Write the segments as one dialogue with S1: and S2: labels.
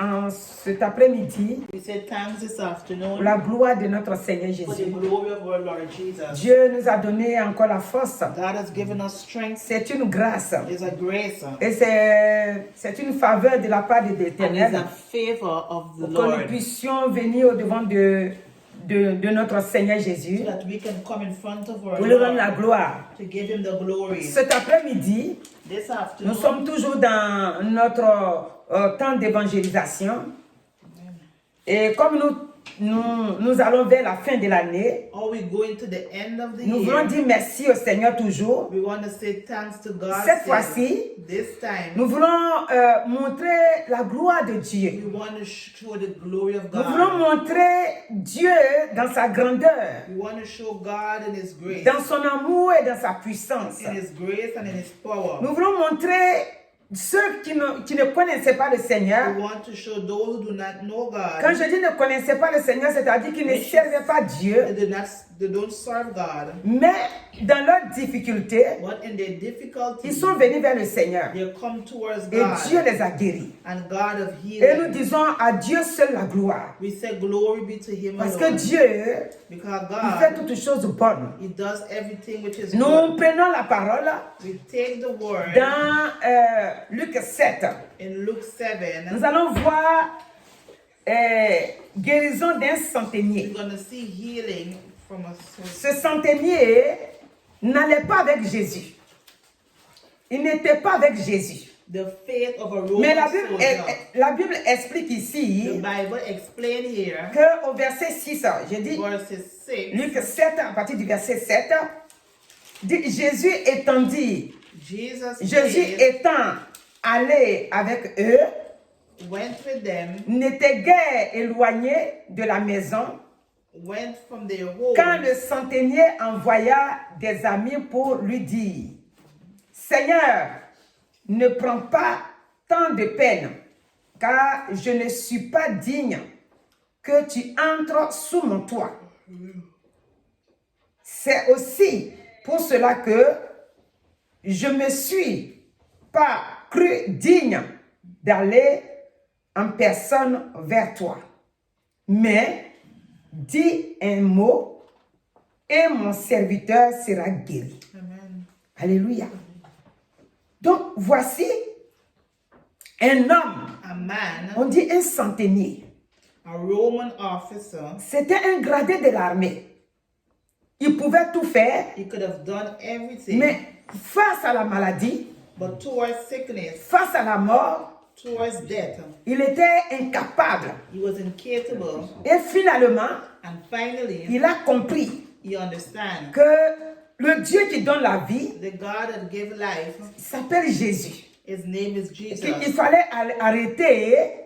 S1: en cet après-midi
S2: We say thanks this afternoon
S1: la gloire de notre Seigneur
S2: for the
S1: Jésus.
S2: glory of our Lord Jesus.
S1: Dieu nous a donné encore la force.
S2: God has given us strength.
S1: C'est une grâce.
S2: It's a grace.
S1: Et c'est une faveur de la part de
S2: And it's
S1: l'Éternel
S2: a favor of the
S1: pour que nous
S2: Lord.
S1: puissions venir au devant de notre Seigneur Jésus
S2: So that we can come in front of our
S1: pour lui rendre la
S2: Lord
S1: gloire.
S2: to give him the glory.
S1: Cet après-midi,
S2: This
S1: nous
S2: afternoon,
S1: sommes toujours dans notre temps d'évangélisation. Et comme nous allons vers la fin de l'année,
S2: are we going to the end of the
S1: nous voulons
S2: year?
S1: dire merci au Seigneur toujours.
S2: We want to say thanks to God.
S1: Cette
S2: still.
S1: fois-ci,
S2: This time,
S1: nous voulons montrer la gloire de Dieu.
S2: we want to show the glory of
S1: Nous voulons
S2: God.
S1: montrer Dieu dans sa grandeur,
S2: We want to show God in his grace.
S1: dans son amour et dans sa puissance.
S2: In his grace and in his power.
S1: Nous voulons montrer ceux qui ne connaissaient pas le Seigneur.
S2: We want to show those who do not know
S1: Quand
S2: God.
S1: je dis ne connaissaient pas le Seigneur, c'est-à-dire qu'ils ne servaient pas Dieu,
S2: They don't serve God.
S1: mais dans leurs difficultés,
S2: But in their
S1: ils
S2: difficulties,
S1: sont venus vers le Seigneur.
S2: they come towards
S1: Et Dieu
S2: God.
S1: les a guéris.
S2: And God have
S1: Et
S2: healed
S1: nous
S2: them.
S1: disons à Dieu seul la gloire.
S2: We say glory be to him
S1: Parce que
S2: alone.
S1: Dieu,
S2: Because
S1: il fait
S2: God,
S1: toutes choses bonnes.
S2: he does everything which is
S1: Nous
S2: good.
S1: prenons la parole
S2: We take the word
S1: dans Luc 7.
S2: in Luke 7.
S1: Nous allons voir guérison d'un centenier.
S2: We're going to see healing from a
S1: Ce centenier n'allait pas avec Jésus. Il n'était pas avec Jésus.
S2: the faith of a
S1: Mais
S2: Roman soldier.
S1: la Bible explique
S2: The
S1: ici
S2: Bible explain here,
S1: qu'au verset 6, j'ai dit
S2: verses 6,
S1: Luc 7, à partir du verset 7, dit, Jésus
S2: Jesus
S1: Jésus étant allé avec eux,
S2: went with them,
S1: n'était guère éloigné de la maison,
S2: went from their home,
S1: quand le centenier envoya des amis pour lui dire, Seigneur, ne prends pas tant de peine, car je ne suis pas digne que tu entres sous mon toit. C'est aussi pour cela que je me suis pas cru digne d'aller en personne vers toi. Mais dis un mot et mon serviteur sera guéri.
S2: Amen.
S1: Alléluia. Donc, voici un homme,
S2: A man,
S1: on dit un centenier.
S2: a Roman officer,
S1: C'était un gradé de l'armée. Il pouvait tout faire,
S2: he could have done everything,
S1: mais face à la maladie,
S2: but towards sickness,
S1: face à la mort,
S2: towards death,
S1: il était incapable.
S2: he was incapable.
S1: Et finalement,
S2: And finally,
S1: il a compris
S2: he understands
S1: que le Dieu qui donne la vie
S2: the God that gave life,
S1: s'appelle Jésus.
S2: his name is Jesus.
S1: Il fallait arrêter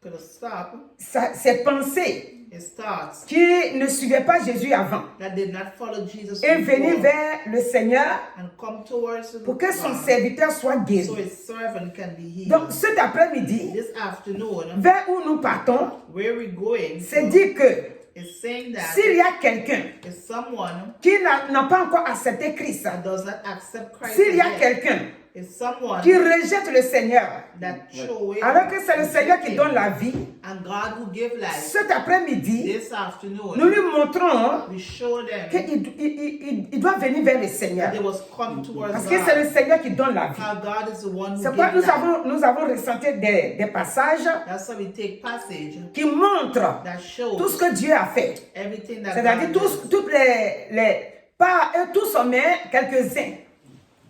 S2: Could have stopped
S1: ses pensées
S2: his thoughts
S1: qui ne suivaient pas Jésus avant
S2: that did not follow Jesus
S1: et venir
S2: before,
S1: vers le Seigneur
S2: and come towards
S1: pour que son
S2: God,
S1: serviteur soit
S2: so
S1: guéri.
S2: his servant can be healed.
S1: Donc cet après-midi,
S2: This afternoon,
S1: vers où nous partons,
S2: where we're going
S1: c'est
S2: to
S1: dire que
S2: is saying that
S1: s'il y a quelqu'un
S2: if someone
S1: qui n'a pas encore accepté Christ,
S2: that does not accept Christ,
S1: s'il y a
S2: yet,
S1: quelqu'un
S2: if someone
S1: qui rejette le Seigneur,
S2: that show it,
S1: alors que c'est le Seigneur qui donne la vie,
S2: and God who give life,
S1: cet après-midi,
S2: this afternoon,
S1: nous lui montrons
S2: we show them
S1: qu'il doit venir vers le Seigneur.
S2: they was come towards
S1: Parce que c'est
S2: God.
S1: le Seigneur qui donne la vie.
S2: How God is the one who
S1: C'est pourquoi
S2: gives life.
S1: nous avons ressenti des passages
S2: That's why we take passage
S1: qui montrent
S2: that shows
S1: tout ce que Dieu a fait.
S2: everything that
S1: C'est-à-dire
S2: God does.
S1: toutes pas eux tous, mais quelques-uns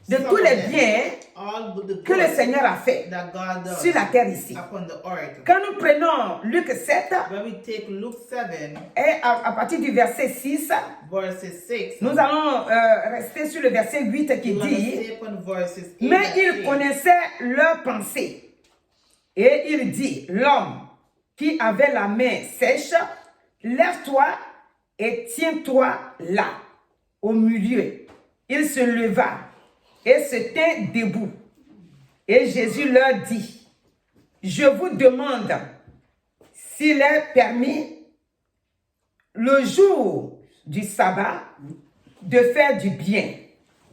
S1: de tous les biens
S2: All the
S1: que le
S2: good
S1: Seigneur a fait
S2: that God does
S1: sur la terre ici.
S2: upon the earth.
S1: Quand nous prenons Luc 7,
S2: When we take Luke 7,
S1: et à partir du verset 6,
S2: verses 6,
S1: nous allons rester sur le verset 8 qui
S2: we're going to
S1: dit
S2: stay upon verses 8
S1: mais
S2: that
S1: il
S2: say,
S1: connaissait leurs pensées. Et il dit, l'homme qui avait la main sèche, lève-toi et tiens-toi là, au milieu. Il se leva et se tint debout. Et Jésus leur dit, je vous demande s'il est permis le jour du sabbat de faire du bien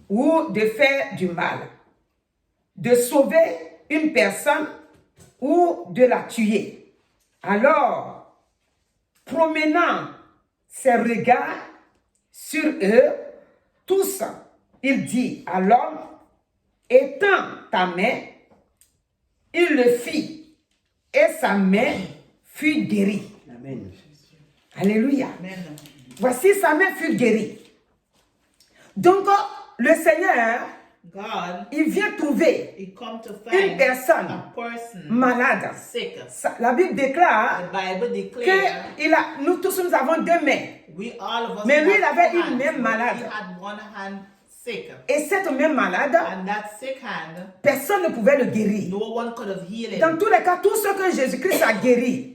S1: ou de faire du mal, de sauver une personne ou de la tuer. Alors, promenant ses regards sur eux, tous, il dit à l'homme, étends ta main. Il le fit, et sa main fut guérie.
S3: Amen.
S1: Alléluia.
S2: Amen.
S1: Voici, sa main fut guérie. Donc, le Seigneur,
S2: God,
S1: il vient trouver
S2: he come to
S1: une
S2: find
S1: personne
S2: a person
S1: malade.
S2: sick.
S1: La Bible déclare
S2: The Bible declares
S1: que nous tous, nous avons deux mains.
S2: we all of us
S1: Mais lui,
S2: have
S1: il avait
S2: two
S1: une
S2: hands,
S1: main
S2: but
S1: malade.
S2: he had one hand sick.
S1: Et cette main malade,
S2: And that sick hand,
S1: personne ne pouvait le guérir.
S2: no one could have healed
S1: Dans
S2: him.
S1: tous les cas, tous ceux que Jésus-Christ a guéris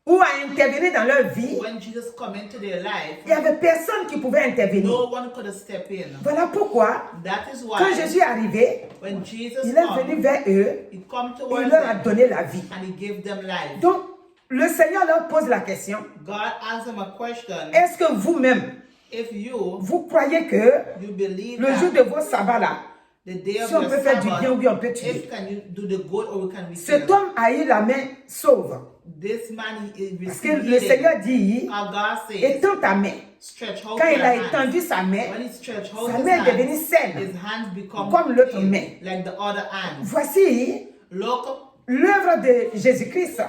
S1: ou a intervenu dans leur vie,
S2: When Jesus come into their life,
S1: il n'y avait personne qui pouvait intervenir.
S2: no one could have stepped in.
S1: Voilà pourquoi,
S2: That is
S1: quand
S2: why
S1: Jésus est arrivé,
S2: when Jesus
S1: il est venu
S2: come,
S1: vers eux
S2: he come
S1: et
S2: towards
S1: il leur a
S2: them
S1: donné la vie.
S2: and he gave them life.
S1: Donc, le Seigneur leur pose la question,
S2: God asked them a question.
S1: est-ce que vous-même,
S2: If you
S1: vous croyez que
S2: believe
S1: le jour
S2: that
S1: de vos sabbats là,
S2: the day of
S1: si on
S2: your
S1: peut faire du bien ou
S2: Sabbath,
S1: bien on peut tuer,
S2: if can you do the good or can we
S1: cet
S2: kill?
S1: homme a eu la main sauve.
S2: This man is
S1: Parce que
S2: receiving
S1: le
S2: healing.
S1: Seigneur dit,
S2: How God says,
S1: étends ta main.
S2: stretch out
S1: Quand
S2: your
S1: il a
S2: hands.
S1: étendu sa main,
S2: When he stretch out
S1: sa
S2: his
S1: main est devenue
S2: hands,
S1: saine.
S2: his hands become
S1: Comme l'autre
S2: healed,
S1: main.
S2: like the other hands.
S1: Voici
S2: Look
S1: l'œuvre de Jésus-Christ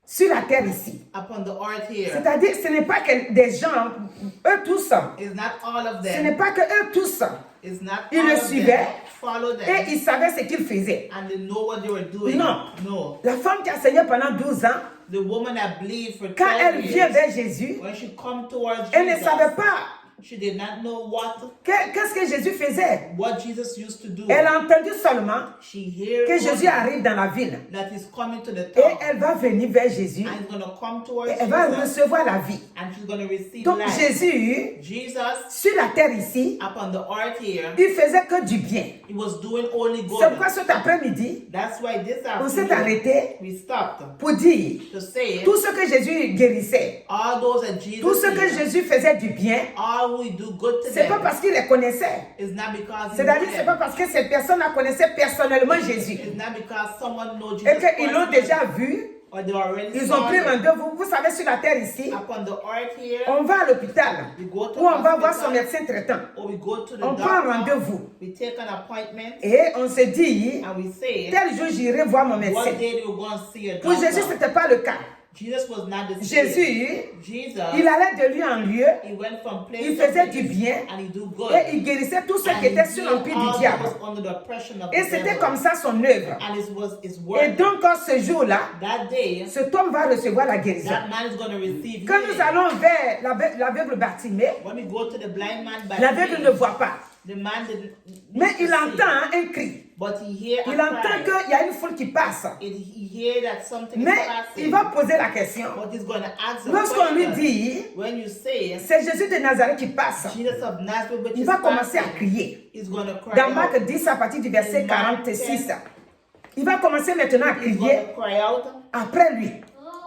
S1: sur la terre ici.
S2: upon the earth here.
S1: C'est-à-dire, ce n'est pas que des gens, eux tous,
S2: It's not all of
S1: ce n'est
S2: them.
S1: pas que eux tous,
S2: It's not
S1: Ils
S2: all
S1: le
S2: of
S1: suivaient
S2: them. Follow
S1: et
S2: them
S1: ils savaient ce qu'ils faisaient.
S2: and they know what they were doing.
S1: Non.
S2: No.
S1: La femme qui a enseigné pendant 12 ans,
S2: The woman that believed for
S1: quand elle
S2: 12
S1: vient
S2: years,
S1: vers Jésus,
S2: when she come towards
S1: elle ne
S2: Jesus,
S1: savait pas
S2: she did not know
S1: qu'est-ce que Jésus faisait.
S2: what Jesus used to do.
S1: Elle a entendu seulement
S2: She hears
S1: que Jésus arrive dans la ville.
S2: that he's coming to the
S1: Et
S2: town
S1: elle va venir vers Jésus.
S2: and he's going to come towards
S1: Et elle va
S2: Jesus
S1: recevoir la vie.
S2: and she's going to receive
S1: Donc
S2: life.
S1: Jésus,
S2: Jesus,
S1: sur la terre ici,
S2: upon the earth here,
S1: il faisait que du bien.
S2: he was doing only
S1: C'est
S2: good.
S1: pourquoi cet après-midi,
S2: That's why this
S1: on s'est
S2: afternoon
S1: arrêté
S2: we stopped
S1: pour dire
S2: to say
S1: tout ce que Jésus guérissait,
S2: all those that Jesus
S1: tout ce que
S2: did,
S1: Jésus faisait du bien,
S2: all we do good to
S1: c'est pas
S2: them
S1: parce qu'il les connaissait.
S2: is not because he
S1: C'est-à-dire,
S2: knew
S1: c'est pas
S2: them.
S1: parce que ces personnes-là connaissaient personnellement Jésus.
S2: It's not because someone knows
S1: Et
S2: Jesus
S1: qu'ils l'ont
S2: personally,
S1: déjà vu,
S2: or they already
S1: ils
S2: saw
S1: ont pris
S2: him.
S1: rendez-vous. Vous savez, sur la terre ici,
S2: Upon the earth here,
S1: on va à l'hôpital ou on va voir son médecin traitant.
S2: or we go to the
S1: On prend
S2: doctor,
S1: rendez-vous
S2: we take an appointment,
S1: et on se dit,
S2: and we say,
S1: tel jour j'irai voir mon médecin.
S2: what day do you go and see a
S1: Pour Jésus, ce
S2: doctor?
S1: n'était pas le cas.
S2: Jesus was not the same.
S1: Jésus,
S2: Jesus,
S1: il allait de lieu en lieu,
S2: he went from place
S1: il
S2: to
S1: faisait
S2: place,
S1: du bien
S2: and he do good.
S1: et il guérissait tous ceux
S2: And
S1: qui
S2: he
S1: étaient sous
S2: healed
S1: l'empire du
S2: all
S1: diable.
S2: those under the oppression of
S1: Et
S2: the
S1: c'était
S2: devil.
S1: comme ça son œuvre.
S2: And it was his
S1: Et
S2: work.
S1: donc, ce jour-là,
S2: That day,
S1: cet homme va recevoir la guérison.
S2: that man is going to receive
S1: Quand nous
S2: healing.
S1: allons vers l'aveugle Bartimée,
S2: When we go to the blind man by
S1: l'aveugle ne voit pas.
S2: the man didn't
S1: Mais il
S2: see,
S1: entend un cri.
S2: but he hear a
S1: Il entend
S2: cry.
S1: qu'il y a une foule qui passe.
S2: He hear that something
S1: Mais
S2: is passing.
S1: il va poser la question.
S2: But he's going to ask the
S1: Lorsqu'on lui
S2: question.
S1: dit,
S2: When you say,
S1: c'est Jésus de Nazareth qui passe,
S2: Jesus of Nazareth, which
S1: il
S2: is
S1: va commencer à
S2: passing,
S1: crier.
S2: he's going to cry
S1: Dans
S2: out.
S1: Marc 10, à partir du verset
S2: In Mark
S1: 46, il va commencer maintenant à
S2: He's going
S1: crier
S2: to cry out
S1: après lui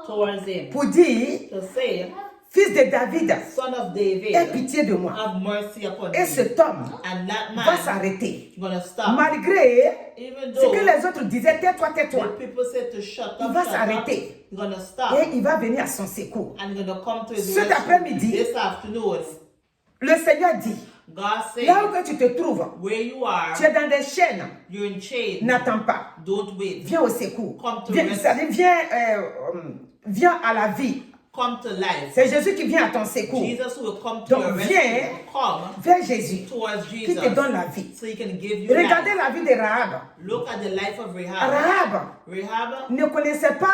S2: towards him
S1: pour dire,
S2: to say,
S1: fils de David,
S2: Son of David,
S1: aie pitié de moi.
S2: have mercy upon
S1: Et
S2: me.
S1: cet homme
S2: And that
S1: va
S2: man
S1: s'arrêter.
S2: is going to stop.
S1: Malgré
S2: Even
S1: ce
S2: though
S1: que les autres disaient, tais-toi, tais-toi.
S2: the people said to shut
S1: Il
S2: up,
S1: va
S2: shut up,
S1: s'arrêter.
S2: he's going to stop.
S1: Et il va venir à son secours.
S2: And he's going to come to his
S1: Cet
S2: rescue.
S1: après-midi,
S2: This afternoon,
S1: Le Seigneur dit,
S2: God says,
S1: là où que tu te trouves,
S2: where you are,
S1: tu es dans des chaînes,
S2: you're in chains.
S1: n'attends pas.
S2: Don't wait.
S1: Viens au secours.
S2: Come to
S1: Viens,
S2: rescue.
S1: c'est-à-dire, viens à la vie.
S2: Come to life.
S1: C'est Jésus qui vient à ton secours.
S2: Jesus will come to
S1: Donc,
S2: your
S1: viens
S2: rescue. Come
S1: vers Jésus
S2: towards
S1: qui
S2: Jesus
S1: te donne la vie.
S2: so he can give you
S1: Regardez
S2: life.
S1: la vie de Rahab.
S2: Look at the life of Rahab.
S1: Rahab
S2: Rahab,
S1: ne connaissait pas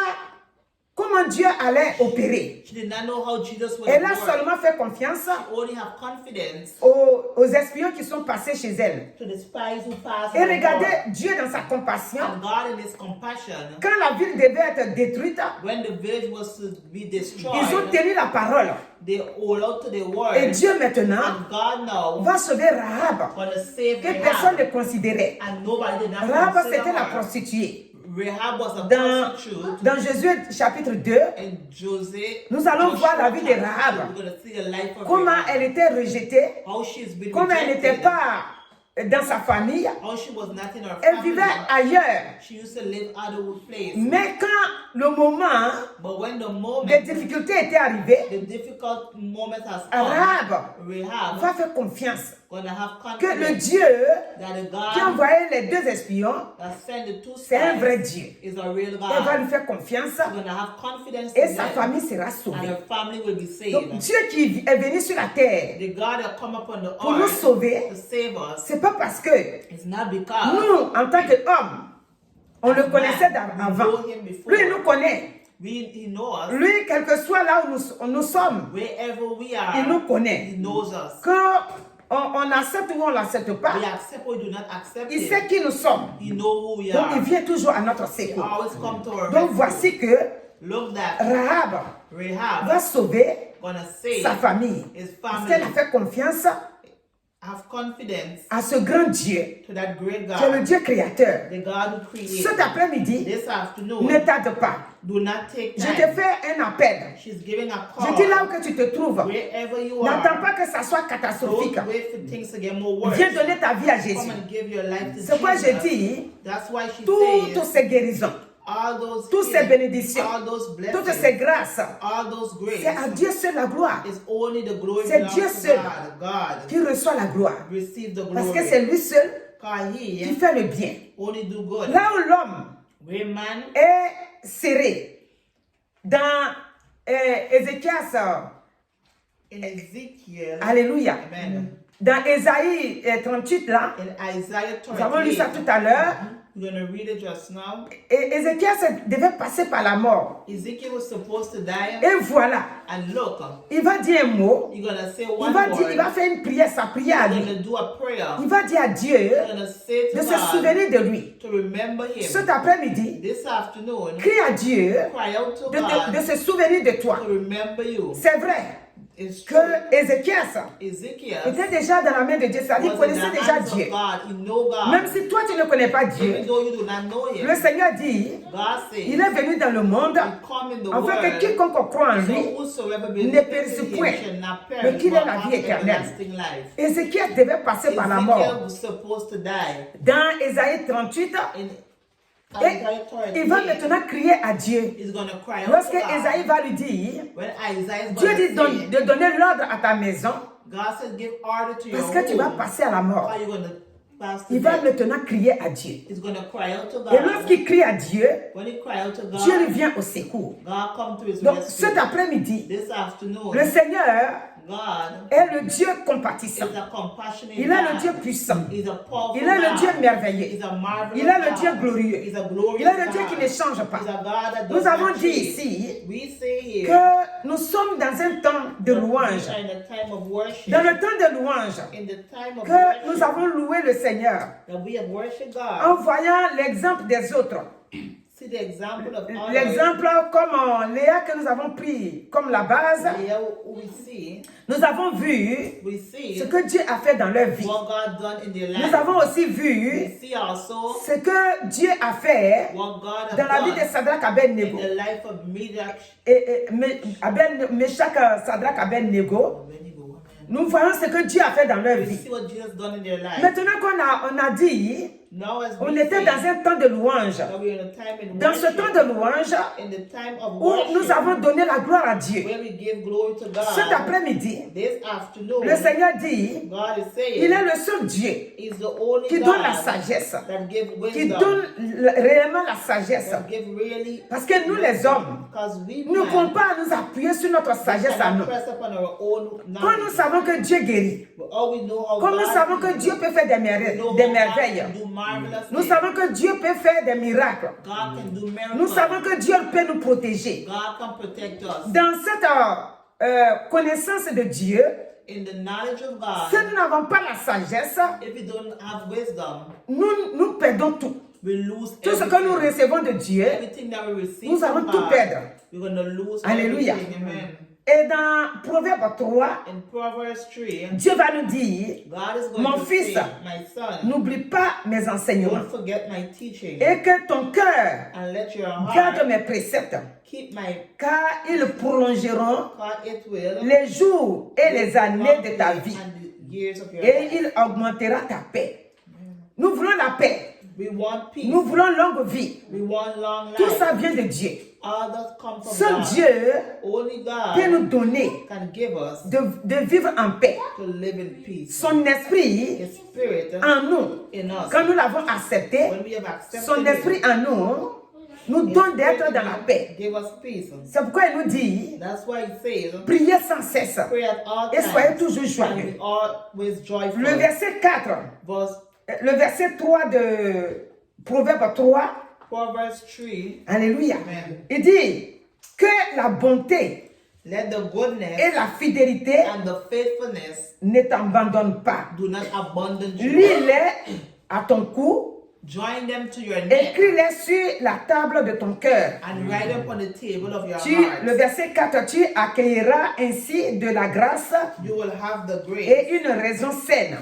S1: comment Dieu allait opérer.
S2: she did not know how Jesus was
S1: Elle a
S2: born.
S1: seulement fait confiance
S2: Only have confidence
S1: aux espions qui sont passés chez elle.
S2: to the spies who passed
S1: Et
S2: by her.
S1: regardez Dieu dans sa compassion.
S2: And God in his compassion,
S1: Quand la ville devait être détruite,
S2: when the village was to be destroyed,
S1: ils ont tenu la parole.
S2: they hold out to the word.
S1: Et Dieu maintenant
S2: And God now
S1: va sauver Rahab,
S2: going to save
S1: que personne ne
S2: Rahab.
S1: considérait.
S2: And nobody did not
S1: Rahab,
S2: consider
S1: c'était la
S2: her.
S1: prostituée.
S2: Rahab was a
S1: Dans,
S2: prostitute.
S1: dans Josué chapitre 2,
S2: And José,
S1: nous allons
S2: Joshua
S1: voir la vie de
S2: chapter
S1: Rahab.
S2: 2, we're going to see the life of
S1: comment
S2: Rahab.
S1: elle était rejetée,
S2: How she's been
S1: comment elle n'était
S2: rejected.
S1: pas dans sa famille.
S2: How she was not in her
S1: Elle
S2: family.
S1: vivait ailleurs.
S2: She used to live other places.
S1: Mais quand le moment
S2: But when the moment,
S1: des difficultés était arrivé,
S2: the difficult moment has
S1: Rahab
S2: come, Rahab
S1: va faire confiance
S2: gonna have
S1: que le
S2: confidence
S1: Dieu
S2: that the
S1: qui a
S2: God
S1: envoyé les deux espions,
S2: that sent the two
S1: c'est un vrai
S2: spies
S1: Dieu.
S2: is a real
S1: Elle va lui
S2: God.
S1: faire confiance
S2: She's gonna have confidence
S1: et
S2: in
S1: sa
S2: them,
S1: famille sera
S2: and
S1: sauvée.
S2: her family will be
S1: Donc
S2: saved.
S1: Dieu qui est venu sur la terre
S2: The God that come upon the
S1: pour nous
S2: earth
S1: sauver,
S2: to save us,
S1: c'est pas parce que
S2: it's not because
S1: nous, en tant qu'hommes, on le connaissait avant. Lui, il nous connaît.
S2: he knows us.
S1: Lui, quel que soit là où nous sommes,
S2: Wherever we
S1: il
S2: are,
S1: nous connaît.
S2: he knows us.
S1: On accepte ou on ne l'accepte pas,
S2: We accept or do not accept
S1: il
S2: it.
S1: sait qui nous sommes.
S2: He knows who we
S1: Donc, il
S2: are.
S1: vient toujours à notre
S2: He
S1: secours.
S2: always come to our
S1: Donc,
S2: rescue.
S1: voici que
S2: Look that
S1: Rahab
S2: Rahab
S1: va sauver
S2: gonna save
S1: sa famille.
S2: his
S1: Parce
S2: family.
S1: qu'elle a fait confiance
S2: Have confidence
S1: à ce grand Dieu,
S2: to that great
S1: qui est le
S2: God,
S1: Dieu créateur.
S2: the God who created.
S1: Cet après-midi,
S2: This afternoon,
S1: ne tarde pas.
S2: do not take
S1: Je te
S2: time.
S1: fais un appel.
S2: She's giving a
S1: Je
S2: call.
S1: dis là où que tu te trouves.
S2: Wherever you
S1: N'attends
S2: are,
S1: pas que ça soit catastrophique.
S2: don't wait for things to get more worse.
S1: Viens donner ta vie à
S2: Come
S1: Jésus.
S2: and give your life to
S1: C'est pourquoi je
S2: Jesus.
S1: dis,
S2: That's why she
S1: toutes
S2: says
S1: ces guérisons,
S2: all those
S1: toutes ces
S2: healings,
S1: bénédictions,
S2: all those
S1: toutes
S2: blessings,
S1: ces grâces,
S2: all those
S1: c'est à
S2: grace
S1: Dieu seul la gloire.
S2: is only the glory
S1: C'est
S2: belongs
S1: Dieu
S2: to
S1: seul
S2: God. God
S1: qui reçoit la gloire.
S2: receive the
S1: Parce
S2: glory.
S1: que c'est lui seul
S2: God,
S1: qui
S2: he
S1: fait le bien.
S2: only do good.
S1: Là où l'homme
S2: Where man
S1: est serré, dans Ézéchias,
S2: in Ezekiel,
S1: alléluia,
S2: amen.
S1: dans Ésaïe 38 là,
S2: In Isaiah
S1: nous avons lu ça
S2: 38,
S1: tout à l'heure,
S2: we're going to read it just now.
S1: et Ézéchias devait passer par la mort.
S2: Ezekiel was supposed to die,
S1: Et voilà,
S2: and look,
S1: il va dire un mot,
S2: you're going to say
S1: il
S2: one
S1: va
S2: word,
S1: faire une prière, sa prière à
S2: you're
S1: lui.
S2: going to do a prayer,
S1: Il va dire à Dieu
S2: you're going to say
S1: de
S2: to
S1: se
S2: God
S1: souvenir de lui.
S2: to remember
S1: Cet
S2: him.
S1: après-midi,
S2: This afternoon,
S1: crie à Dieu
S2: cry out to
S1: de
S2: God
S1: se souvenir de toi.
S2: to remember you.
S1: C'est vrai
S2: It's
S1: que
S2: true.
S1: Ézéchias
S2: Ezekiel
S1: était déjà dans la main de Dieu, c'est-à-dire qu'il
S2: was in
S1: connaissait
S2: the
S1: déjà
S2: hands of
S1: Dieu.
S2: God. He know God.
S1: Même si toi tu ne connais pas
S2: Even
S1: Dieu,
S2: though you do not know him,
S1: le Seigneur dit,
S2: God says,
S1: il est venu dans le monde
S2: he come in the
S1: afin que
S2: world,
S1: quiconque croit en lui.
S2: so whosoever
S1: ne
S2: believeth
S1: périsse
S2: in
S1: point,
S2: him shall not
S1: mais
S2: perish,
S1: qu'il
S2: but
S1: ait la
S2: have
S1: vie éternelle.
S2: everlasting life.
S1: Ézéchias devait passer par la mort.
S2: Ezekiel was supposed to die.
S1: Dans Ésaïe 38,
S2: In
S1: et
S2: Isaiah
S1: il va
S2: 38,
S1: maintenant crier à Dieu.
S2: he's going to cry out
S1: Lorsque
S2: to God.
S1: Ésaïe va lui dire,
S2: When Isaiah is
S1: Dieu
S2: going
S1: dit
S2: to say,
S1: de donner l'ordre à ta maison
S2: God says, give order to your
S1: parce que tu vas
S2: home.
S1: passer à la mort.
S2: How you going to pass to
S1: Il va
S2: death?
S1: maintenant crier à Dieu.
S2: He's going to cry out to
S1: Et
S2: God.
S1: lorsqu'il crie à Dieu,
S2: When he cry out to God,
S1: Dieu lui vient au secours.
S2: God come to his
S1: Donc
S2: rescue.
S1: cet après-midi,
S2: This afternoon,
S1: le Seigneur
S2: God
S1: est le Dieu
S2: is
S1: compatissant.
S2: a compassionate
S1: Il est le
S2: God.
S1: Dieu puissant.
S2: He's a powerful
S1: Il est le
S2: God.
S1: Dieu merveilleux.
S2: He's a marvelous
S1: Il est le
S2: God.
S1: Dieu glorieux.
S2: He's a glorious
S1: Il est le Dieu
S2: God.
S1: qui ne change pas.
S2: He's a God that
S1: Nous
S2: does
S1: avons
S2: not
S1: dit
S2: change.
S1: ici
S2: We say here
S1: que nous sommes dans un temps de
S2: that
S1: louange.
S2: we are in a time of worship.
S1: Dans le temps de louange,
S2: In the time of
S1: que nous
S2: worship,
S1: avons loué le Seigneur
S2: that we have worshipped God.
S1: en voyant l'exemple des autres.
S2: See the example of others.
S1: L'exemple comme Léa que nous avons pris comme la base,
S2: Here we see,
S1: nous avons vu
S2: we see
S1: ce que Dieu a fait dans leur vie.
S2: what God done in their life.
S1: Nous avons aussi
S2: We
S1: vu
S2: see also
S1: ce que Dieu a fait
S2: what God has
S1: dans la vie de
S2: done
S1: Sadrach
S2: in
S1: Abednego.
S2: the life of Midrash.
S1: Meshach, Sadrach Abednego. Nous voyons ce que Dieu a fait dans leur
S2: We
S1: vie.
S2: see what Jesus done in their life.
S1: Maintenant qu'on a dit,
S2: Now as
S1: on
S2: we
S1: était
S2: say
S1: dans un temps de louange.
S2: that we're in a time in
S1: Dans ce
S2: worship,
S1: temps de louange,
S2: in the time of
S1: où
S2: worship,
S1: nous avons donné la gloire à Dieu.
S2: where we give glory to
S1: Cet
S2: God.
S1: après-midi,
S2: This afternoon,
S1: le Seigneur dit,
S2: God is saying,
S1: il est le seul Dieu
S2: He's the only
S1: qui
S2: God
S1: donne la sagesse,
S2: that gives
S1: qui
S2: wisdom,
S1: donne réellement la sagesse.
S2: that gives really.
S1: Parce que nous les hommes,
S2: Because we
S1: nous ne pouvons
S2: man,
S1: pas nous appuyer sur notre sagesse à nous.
S2: cannot press upon our own
S1: Quand nous
S2: knowledge.
S1: savons que Dieu guérit,
S2: But all we know how
S1: quand nous
S2: God
S1: savons
S2: can
S1: que Dieu
S2: do,
S1: peut faire des
S2: we know how
S1: des
S2: God
S1: merveilles,
S2: can do marvelous
S1: nous
S2: things.
S1: savons que Dieu peut faire des miracles,
S2: God can do miracles.
S1: nous savons que Dieu peut nous protéger.
S2: God can protect us.
S1: Dans cette connaissance de Dieu,
S2: In the knowledge of God,
S1: si nous n'avons pas la sagesse,
S2: if we don't have wisdom,
S1: nous perdons tout.
S2: we lose
S1: Tout ce que nous
S2: everything.
S1: recevons de Dieu,
S2: Everything that we receive
S1: nous allons
S2: from
S1: tout
S2: God,
S1: perdre.
S2: we're going to lose
S1: Alléluia.
S2: everything. Amen.
S1: Et dans Proverbe 3,
S2: In Proverbs 3,
S1: Dieu va nous dire,
S2: God is going
S1: Mon
S2: to
S1: fils,
S2: say, my son,
S1: n'oublie pas mes enseignements
S2: don't forget my teaching,
S1: et que ton cœur
S2: and let your heart
S1: garde mes préceptes,
S2: keep my,
S1: car ils prolongeront
S2: God it will,
S1: les jours et les années de ta vie
S2: and the years of your
S1: et
S2: life,
S1: il augmentera ta paix. Nous voulons la paix.
S2: We want peace.
S1: Nous voulons longue vie.
S2: We want long
S1: Tout
S2: life.
S1: ça vient de Dieu.
S2: All that come from
S1: Seul
S2: God.
S1: Dieu
S2: Only
S1: peut
S2: God
S1: nous donner
S2: can give us
S1: de vivre en paix.
S2: to live in peace.
S1: Son esprit
S2: His spirit
S1: en nous,
S2: in us.
S1: quand nous l'avons accepté,
S2: When we have accepted
S1: son esprit
S2: Him,
S1: en nous
S2: His
S1: donne d'être
S2: spirit
S1: dans la paix.
S2: give us peace.
S1: C'est pourquoi il nous dit,
S2: That's why He says,
S1: priez sans cesse
S2: pray at all
S1: et soyez
S2: times
S1: toujours
S2: and
S1: joyeux.
S2: be always joyful.
S1: Le verset 4,
S2: Verse,
S1: le verset 3 de Proverbe 3,
S2: Proverbs 3,
S1: alléluia,
S2: Amen.
S1: il dit que la bonté
S2: let the goodness
S1: et la fidélité
S2: and the faithfulness
S1: ne t'abandonnent pas.
S2: do not abandon you.
S1: Lis-les à ton cou,
S2: Join them to your neck
S1: écris-les sur la table de ton cœur.
S2: and write them on the table of your
S1: Le
S2: heart.
S1: verset 4, tu accueilleras ainsi de la grâce
S2: You will have the grace
S1: et une raison saine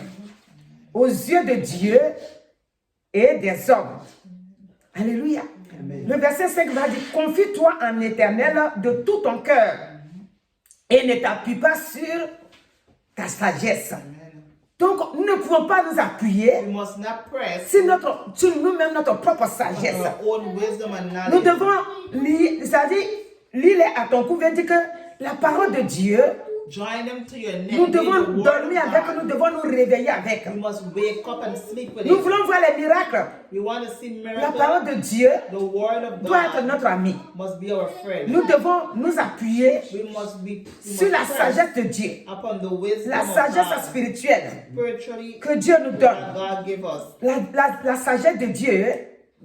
S1: aux yeux de Dieu et des hommes. Alléluia. Le verset 5 va dire, confie-toi en l'Éternel de tout ton cœur et ne t'appuie pas sur ta sagesse. Donc, nous ne pouvons pas nous appuyer
S2: We must not press
S1: sur nous-mêmes notre propre sagesse.
S2: on our own wisdom and
S1: Nous
S2: knowledge.
S1: devons lire, c'est-à-dire, lire à ton cou, veut dire que la parole de Dieu,
S2: Join them to your neck.
S1: nous
S2: Read the
S1: devons
S2: word
S1: dormir
S2: of
S1: avec,
S2: God.
S1: nous devons nous réveiller avec.
S2: We must wake up and sleep with
S1: Nous
S2: it.
S1: voulons voir les miracles.
S2: We want to see
S1: La
S2: miracles.
S1: parole de Dieu
S2: The word of
S1: doit être
S2: God
S1: notre ami.
S2: must be our friend.
S1: Nous devons nous appuyer
S2: We must
S1: sur la
S2: press
S1: sagesse de Dieu,
S2: upon the wisdom
S1: la
S2: of
S1: sagesse
S2: God.
S1: spirituelle
S2: Spiritually,
S1: que Dieu nous
S2: that
S1: donne.
S2: God give us.
S1: La sagesse de Dieu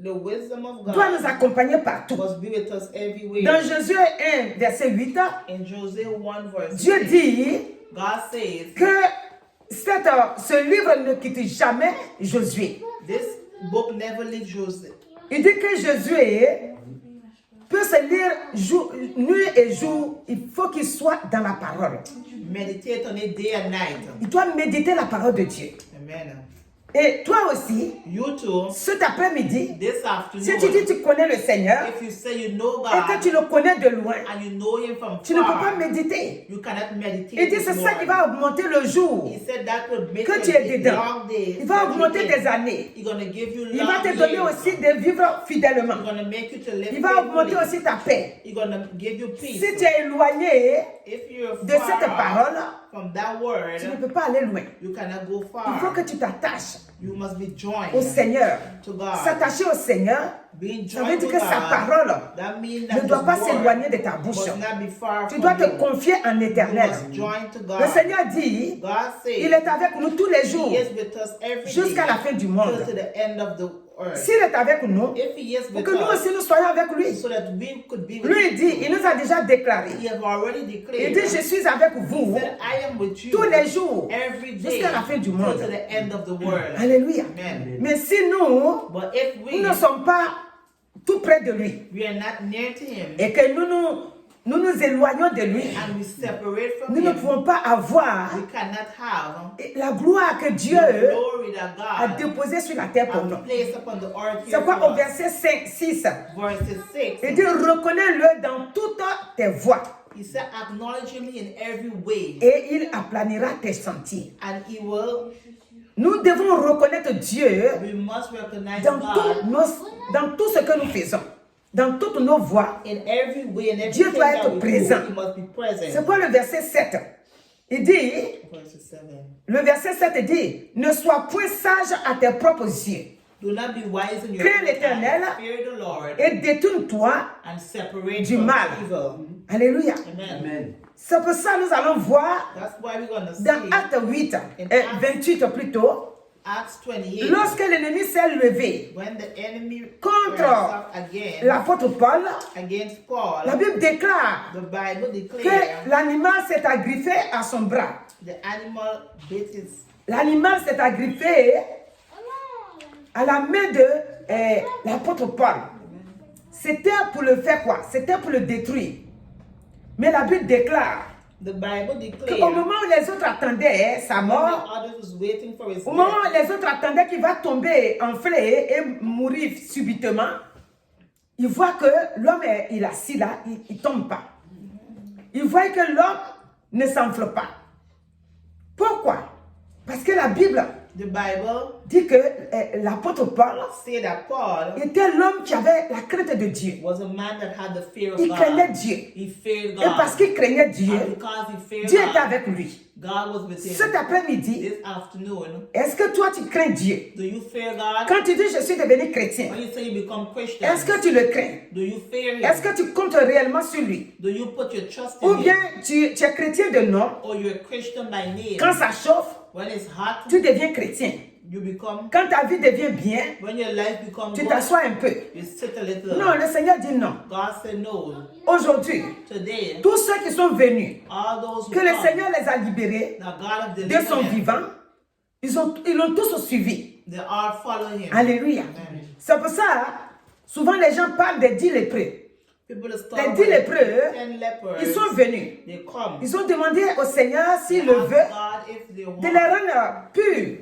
S2: The wisdom of
S1: doit
S2: God
S1: nous accompagner partout.
S2: must be with us everywhere.
S1: Dans Josué 1, verset 8,
S2: In Joseph 1 verse
S1: Dieu
S2: 6,
S1: dit
S2: God says,
S1: que ce livre ne quitte jamais Josué.
S2: this book never leaves Joseph.
S1: Il dit que Josué peut se lire nuit et jour. Il faut qu'il soit dans la parole.
S2: Meditate on it day and night.
S1: Il doit méditer la parole de Dieu.
S2: Amen.
S1: Et toi aussi,
S2: You too,
S1: cet après-midi,
S2: this
S1: si tu dis
S2: afternoon,
S1: tu connais le Seigneur
S2: if you say you know
S1: et que
S2: God
S1: tu le connais de loin,
S2: and you know Him from
S1: tu ne peux pas
S2: far,
S1: méditer.
S2: you cannot meditate.
S1: Il dit
S2: this
S1: c'est ça qui
S2: morning.
S1: va augmenter le jour
S2: He said that would make
S1: que
S2: your
S1: tu es
S2: days
S1: dedans.
S2: long days.
S1: Il va
S2: that you
S1: augmenter
S2: live.
S1: tes années.
S2: He's gonna give you
S1: Il va
S2: long
S1: te donner
S2: years.
S1: aussi de vivre fidèlement.
S2: He's gonna make you to live
S1: Il va augmenter
S2: faithfully.
S1: aussi ta paix.
S2: He's gonna give you peace.
S1: Si tu es éloigné
S2: If you're
S1: de cette
S2: far
S1: parole,
S2: from that word,
S1: tu ne peux pas aller loin.
S2: you cannot go
S1: Il faut
S2: far.
S1: que tu t'attaches
S2: You must be joined
S1: au Seigneur.
S2: to God.
S1: S'attacher au Seigneur,
S2: Being
S1: ça veut
S2: joined
S1: dire
S2: to
S1: que sa
S2: God,
S1: parole
S2: that means
S1: ne
S2: that
S1: doit
S2: His
S1: pas
S2: word
S1: s'éloigner de ta bouche.
S2: must not be far
S1: Tu
S2: from
S1: dois te
S2: you.
S1: confier en
S2: You
S1: l'Éternel.
S2: must join to God.
S1: Le Seigneur dit,
S2: God
S1: il
S2: says
S1: est avec nous tous les jours,
S2: He is with us every
S1: jusqu'à la fin
S2: day
S1: du monde.
S2: till to the end of the earth.
S1: S'il est avec nous,
S2: If He is
S1: pour
S2: with
S1: que nous
S2: us,
S1: aussi nous soyons avec lui.
S2: so that we could be with
S1: Lui, il dit, il nous a déjà déclaré.
S2: He has already
S1: Il
S2: declared.
S1: dit, je suis avec vous
S2: He said, I am with you
S1: tous les jours,
S2: every day
S1: jusqu'à la fin du
S2: till
S1: monde.
S2: to the end of the world.
S1: Alléluia.
S2: Amen.
S1: Mais si nous,
S2: But if
S1: nous ne sommes pas tout près de lui
S2: we are not near to Him
S1: et que nous nous éloignons de lui,
S2: and we separate from
S1: nous ne
S2: Him,
S1: pouvons pas avoir
S2: we cannot have
S1: la gloire que Dieu
S2: the glory that
S1: a
S2: God
S1: déposée sur la terre pour nous.
S2: has placed upon the earth
S1: C'est
S2: here
S1: quoi
S2: for
S1: au
S2: us.
S1: verset 5, 6,
S2: Verse 6.
S1: il dit, reconnais-le dans toutes tes voies
S2: He said, acknowledge Him in every way,
S1: et il aplanira tes sentiers.
S2: and He will.
S1: Nous devons reconnaître Dieu
S2: We must recognize
S1: dans
S2: God
S1: dans tout ce que nous faisons, dans toutes nos voies.
S2: in every way, and
S1: Dieu
S2: everything
S1: doit
S2: that
S1: être
S2: we
S1: présent.
S2: do. He must be
S1: C'est
S2: present.
S1: quoi le verset 7? Il dit,
S2: Verse 7.
S1: le verset 7 dit, ne sois point sage à tes propres yeux
S2: Do not be wise in your
S1: Crains
S2: own
S1: l'Éternel
S2: eyes. Fear the Lord
S1: et détourne-toi
S2: and separate
S1: du
S2: from
S1: mal.
S2: evil.
S1: Alléluia.
S2: Amen.
S1: C'est pour ça que nous allons voir
S2: That's why we're going to see
S1: dans Acte 8, 28 plutôt,
S2: Acts 28
S1: lorsque l'ennemi s'est levé
S2: when the enemy
S1: contre
S2: rose up again
S1: l'apôtre Paul,
S2: against Paul.
S1: la Bible déclare
S2: The Bible
S1: que
S2: declares
S1: l'animal s'est agriffé à son bras.
S2: the animal bit his.
S1: L'animal s'est agriffé à la main de l'apôtre Paul. C'était pour le faire quoi? C'était pour le détruire. Mais la Bible déclare
S2: The Bible
S1: qu'au
S2: declares
S1: moment où les autres attendaient sa
S2: when
S1: mort,
S2: the others was waiting for his
S1: au moment où
S2: death,
S1: les autres attendaient qu'il va tomber enflé et mourir subitement, ils voient que l'homme il est assis là, il ne tombe pas. Ils voient que l'homme ne s'enfle pas. Pourquoi? Parce que la Bible
S2: The Bible
S1: dit que l'apôtre Paul
S2: say that Paul
S1: était l'homme qui avait la crainte de Dieu.
S2: was a man that had the fear of
S1: Il craignait
S2: God.
S1: Dieu.
S2: He feared
S1: Et parce
S2: God.
S1: qu'il craignait Dieu,
S2: And because he feared
S1: Dieu était
S2: God,
S1: avec lui.
S2: God was with
S1: Cet
S2: him.
S1: après-midi,
S2: This afternoon,
S1: est-ce que toi tu crains Dieu?
S2: do you fear God?
S1: Quand tu dis je suis devenu chrétien,
S2: When you say you become Christian,
S1: est-ce que tu le crains?
S2: do you fear
S1: Est-ce
S2: him?
S1: que tu comptes réellement sur lui?
S2: Do you put your trust
S1: Ou
S2: in
S1: bien
S2: him?
S1: tu es chrétien de nom,
S2: Or you're a Christian by name?
S1: quand ça chauffe,
S2: When it's hot,
S1: tu deviens chrétien.
S2: you become.
S1: Quand ta vie devient bien,
S2: When your life becomes
S1: tu
S2: good,
S1: t'assois un peu.
S2: you sit a little.
S1: Non, le Seigneur dit non.
S2: God said no.
S1: Aujourd'hui,
S2: Today,
S1: tous ceux qui sont venus,
S2: all those who
S1: que le
S2: come,
S1: Seigneur les a libérés
S2: that God have
S1: de
S2: delivered
S1: son
S2: them,
S1: vivant, ils l'ont tous suivi.
S2: they all follow him.
S1: Alléluia.
S2: Amen.
S1: C'est pour ça, souvent les gens parlent des 10 lépreux.
S2: People that
S1: Les
S2: start
S1: 10
S2: with
S1: lépreux,
S2: 10 lepers,
S1: ils sont venus.
S2: they come.
S1: Ils ont demandé au Seigneur
S2: They
S1: s'il le
S2: ask
S1: veut
S2: God if they
S1: de les
S2: want,
S1: rendre purs.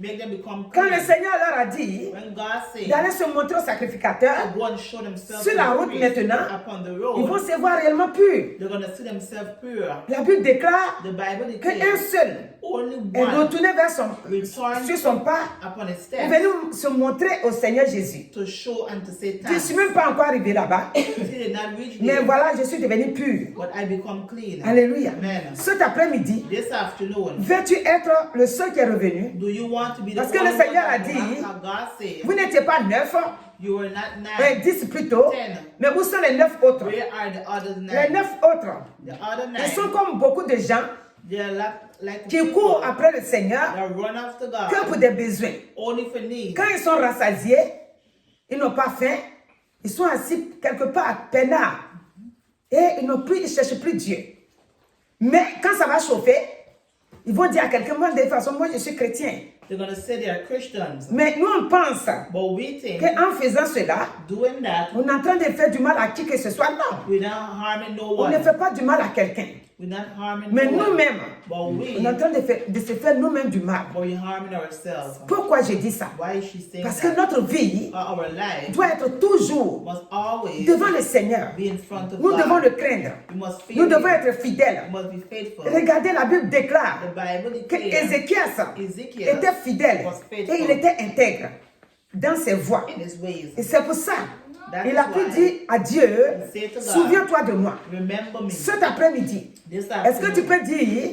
S2: make them become
S1: Quand le
S2: clean.
S1: Seigneur leur a dit
S2: When God says,
S1: d'aller se montrer au sacrificateur,
S2: to go and show themselves
S1: sur la
S2: to the
S1: route
S2: priest
S1: maintenant,
S2: upon the
S1: ils vont
S2: road,
S1: se voir réellement purs.
S2: they're going to see themselves pure.
S1: La Bible déclare
S2: The Bible
S1: qu'un
S2: declares
S1: seul
S2: only
S1: est
S2: one
S1: retourné vers
S2: return
S1: sur son pas
S2: upon his
S1: pour
S2: steps
S1: venir se montrer au Seigneur Jésus.
S2: to show and to say
S1: Je ne suis
S2: thanks.
S1: même pas encore arrivé là-bas,
S2: He did not reach
S1: mais
S2: there,
S1: voilà, je suis devenu pur.
S2: but I become clean.
S1: Alléluia.
S2: Amen.
S1: Cet après-midi,
S2: This afternoon,
S1: veux-tu être le seul qui est revenu?
S2: do you want to be the
S1: Parce que le
S2: only one
S1: Seigneur a
S2: that
S1: dit,
S2: belongs to God says,
S1: Vous n'étiez pas 9,
S2: you were not
S1: mais
S2: 9.
S1: 10 plutôt,
S2: 10.
S1: mais où sont les 9 autres?
S2: Where are the other
S1: Les
S2: 9?
S1: 9 autres,
S2: The other
S1: ils sont
S2: 9,
S1: comme beaucoup de gens
S2: they're like
S1: qui
S2: people
S1: courent après le Seigneur
S2: that run after
S1: que pour
S2: God
S1: des besoins.
S2: only for needs.
S1: Quand ils sont rassasiés, ils n'ont pas faim, ils sont assis quelque part, peinards, et ils ne cherchent plus Dieu. Mais quand ça va chauffer, ils vont dire à quelqu'un, moi de toute façon, moi je suis chrétien.
S2: They're going to say they are Christians.
S1: Mais nous on pense
S2: But we think
S1: qu'en faisant cela,
S2: doing that,
S1: on est en train de faire du mal à qui que ce soit. Non,
S2: we're not harming no
S1: on ne
S2: one.
S1: fait pas du mal à quelqu'un.
S2: We're not harming
S1: Mais
S2: no one.
S1: nous-mêmes,
S2: But
S1: on est en
S2: we,
S1: train de se faire nous-mêmes du mal.
S2: but we're harming ourselves.
S1: Pourquoi je dis ça?
S2: Why is she saying
S1: Parce que
S2: that?
S1: notre vie
S2: Our life
S1: doit être toujours
S2: must always
S1: devant le Seigneur.
S2: be in front of
S1: Nous devons
S2: God.
S1: le craindre.
S2: We must fear
S1: Nous devons
S2: Him.
S1: être fidèles.
S2: We must be faithful.
S1: Regardez, la Bible déclare
S2: The Bible
S1: que
S2: declares
S1: Ézéchias
S2: Ezekiel
S1: était fidèle
S2: was faithful
S1: et il était intègre dans ses voies.
S2: in his ways.
S1: Et c'est pour ça
S2: That
S1: il
S2: is
S1: a pu
S2: why
S1: dire à Dieu,
S2: he said to God,
S1: souviens-toi de moi.
S2: Remember me.
S1: Cet après-midi,
S2: This
S1: est-ce que tu
S2: afternoon,
S1: peux dire,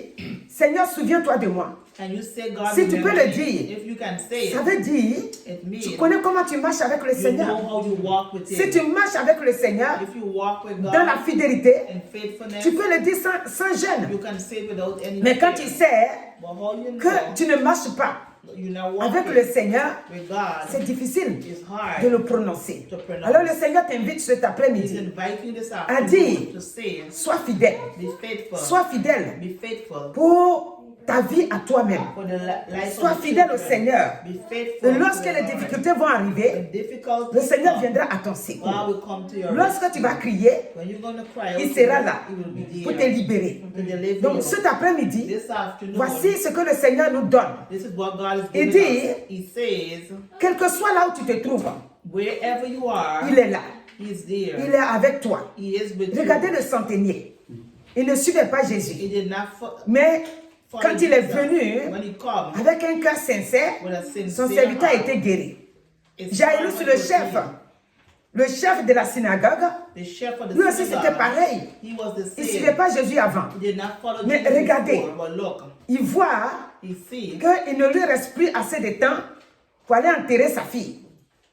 S1: Seigneur, souviens-toi de moi?
S2: can you say God
S1: Si tu peux
S2: remember
S1: le
S2: me?
S1: dire,
S2: If you can say
S1: Ça
S2: it,
S1: veut dire,
S2: it
S1: tu
S2: means
S1: connais comment tu marches avec le
S2: you
S1: Seigneur.
S2: know how you walk with
S1: Si
S2: Him.
S1: tu marches avec le Seigneur
S2: If you walk with God
S1: dans la fidélité,
S2: in faithfulness,
S1: tu peux le dire sans gêne.
S2: you can say it without any
S1: Mais quand tu
S2: fear.
S1: sais
S2: But how you
S1: que
S2: know
S1: tu ne marches pas
S2: you're not
S1: avec
S2: walking
S1: le Seigneur,
S2: with God,
S1: c'est difficile
S2: it's
S1: de
S2: hard
S1: le prononcer.
S2: to pronounce.
S1: Alors le Seigneur t'invite cet
S2: He's
S1: après-midi.
S2: inviting this
S1: dire,
S2: afternoon to say,
S1: Sois fidèle.
S2: be faithful,
S1: Sois fidèle
S2: be faithful
S1: pour ta vie à toi-même.
S2: for the life
S1: Sois
S2: of the
S1: fidèle au
S2: children.
S1: Seigneur.
S2: Be faithful
S1: Et
S2: to
S1: lorsque
S2: the
S1: les
S2: Lord.
S1: difficultés vont arriver,
S2: When difficulties
S1: le Seigneur
S2: come,
S1: viendra à ton secours.
S2: God will come to your
S1: Lorsque
S2: rescue.
S1: tu vas crier,
S2: When you're going to cry out
S1: il
S2: to
S1: sera
S2: him,
S1: là
S2: he will be
S1: pour te
S2: there
S1: libérer.
S2: to deliver
S1: Donc
S2: you.
S1: cet après-midi,
S2: This afternoon,
S1: voici ce que le Seigneur nous donne.
S2: this is what God is
S1: Il
S2: giving
S1: dit,
S2: us. He says,
S1: quel que soit là où tu te trouves,
S2: wherever you are,
S1: il est là.
S2: He's there.
S1: Il est avec toi.
S2: He is with
S1: Regardez
S2: you.
S1: le centenier. Il ne suivait pas Jésus.
S2: He did not
S1: Mais
S2: follow
S1: quand il est
S2: Jesus.
S1: venu,
S2: When he come
S1: avec un cœur sincère,
S2: with a sincere
S1: son serviteur a
S2: heart,
S1: été guéri.
S2: his
S1: Jairus,
S2: servant
S1: le
S2: was
S1: chef,
S2: healed.
S1: le chef de la synagogue,
S2: The chef of the
S1: lui aussi c'était
S2: synagogue,
S1: pareil.
S2: he was the
S1: Il ne
S2: same.
S1: suivait pas Jésus avant.
S2: He did not follow
S1: Mais
S2: Jesus
S1: regardez.
S2: before, but look,
S1: Il voit
S2: he sees
S1: qu'il ne lui reste plus assez de temps pour aller enterrer sa fille.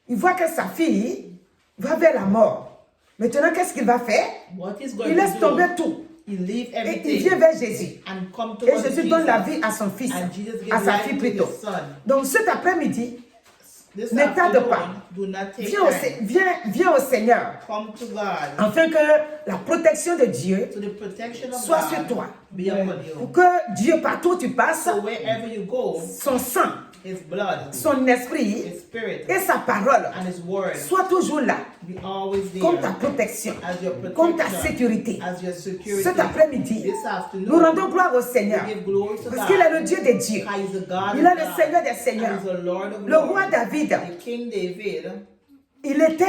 S1: Il voit que sa fille va vers la mort. Maintenant, qu'est-ce qu'il va faire?
S2: what he's going
S1: Il laisse
S2: to
S1: tomber
S2: do.
S1: tout.
S2: He leave
S1: Et il
S2: everything
S1: vient vers Jésus.
S2: and come
S1: Et
S2: towards
S1: Jésus donne la
S2: Jesus.
S1: vie à son fils,
S2: And Jesus gives
S1: à sa
S2: life
S1: fille
S2: to
S1: plutôt.
S2: his son.
S1: Donc cet après-midi,
S2: This
S1: ne tarde
S2: afternoon,
S1: pas.
S2: do not take
S1: viens au,
S2: time.
S1: viens au Seigneur,
S2: Come to God,
S1: afin que la protection de Dieu
S2: to the protection of
S1: soit sur
S2: God
S1: toi.
S2: be upon
S1: Pour
S2: you.
S1: que Dieu, partout où tu passes,
S2: So wherever you go,
S1: son sang,
S2: His blood,
S1: son esprit
S2: His spirit,
S1: et sa parole
S2: and His word
S1: soient toujours là,
S2: be always
S1: comme ta
S2: there
S1: protection,
S2: as your
S1: comme ta
S2: protection,
S1: sécurité.
S2: as your security.
S1: Cet après-midi,
S2: This
S1: nous
S2: afternoon,
S1: rendons gloire au Seigneur,
S2: we give glory to
S1: parce qu'il est
S2: God.
S1: le Dieu des dieux.
S2: He is the God
S1: Il
S2: of
S1: est le
S2: God,
S1: Seigneur des
S2: and
S1: seigneurs.
S2: He's the Lord of
S1: Le roi
S2: Lords.
S1: David,
S2: The King David,
S1: il était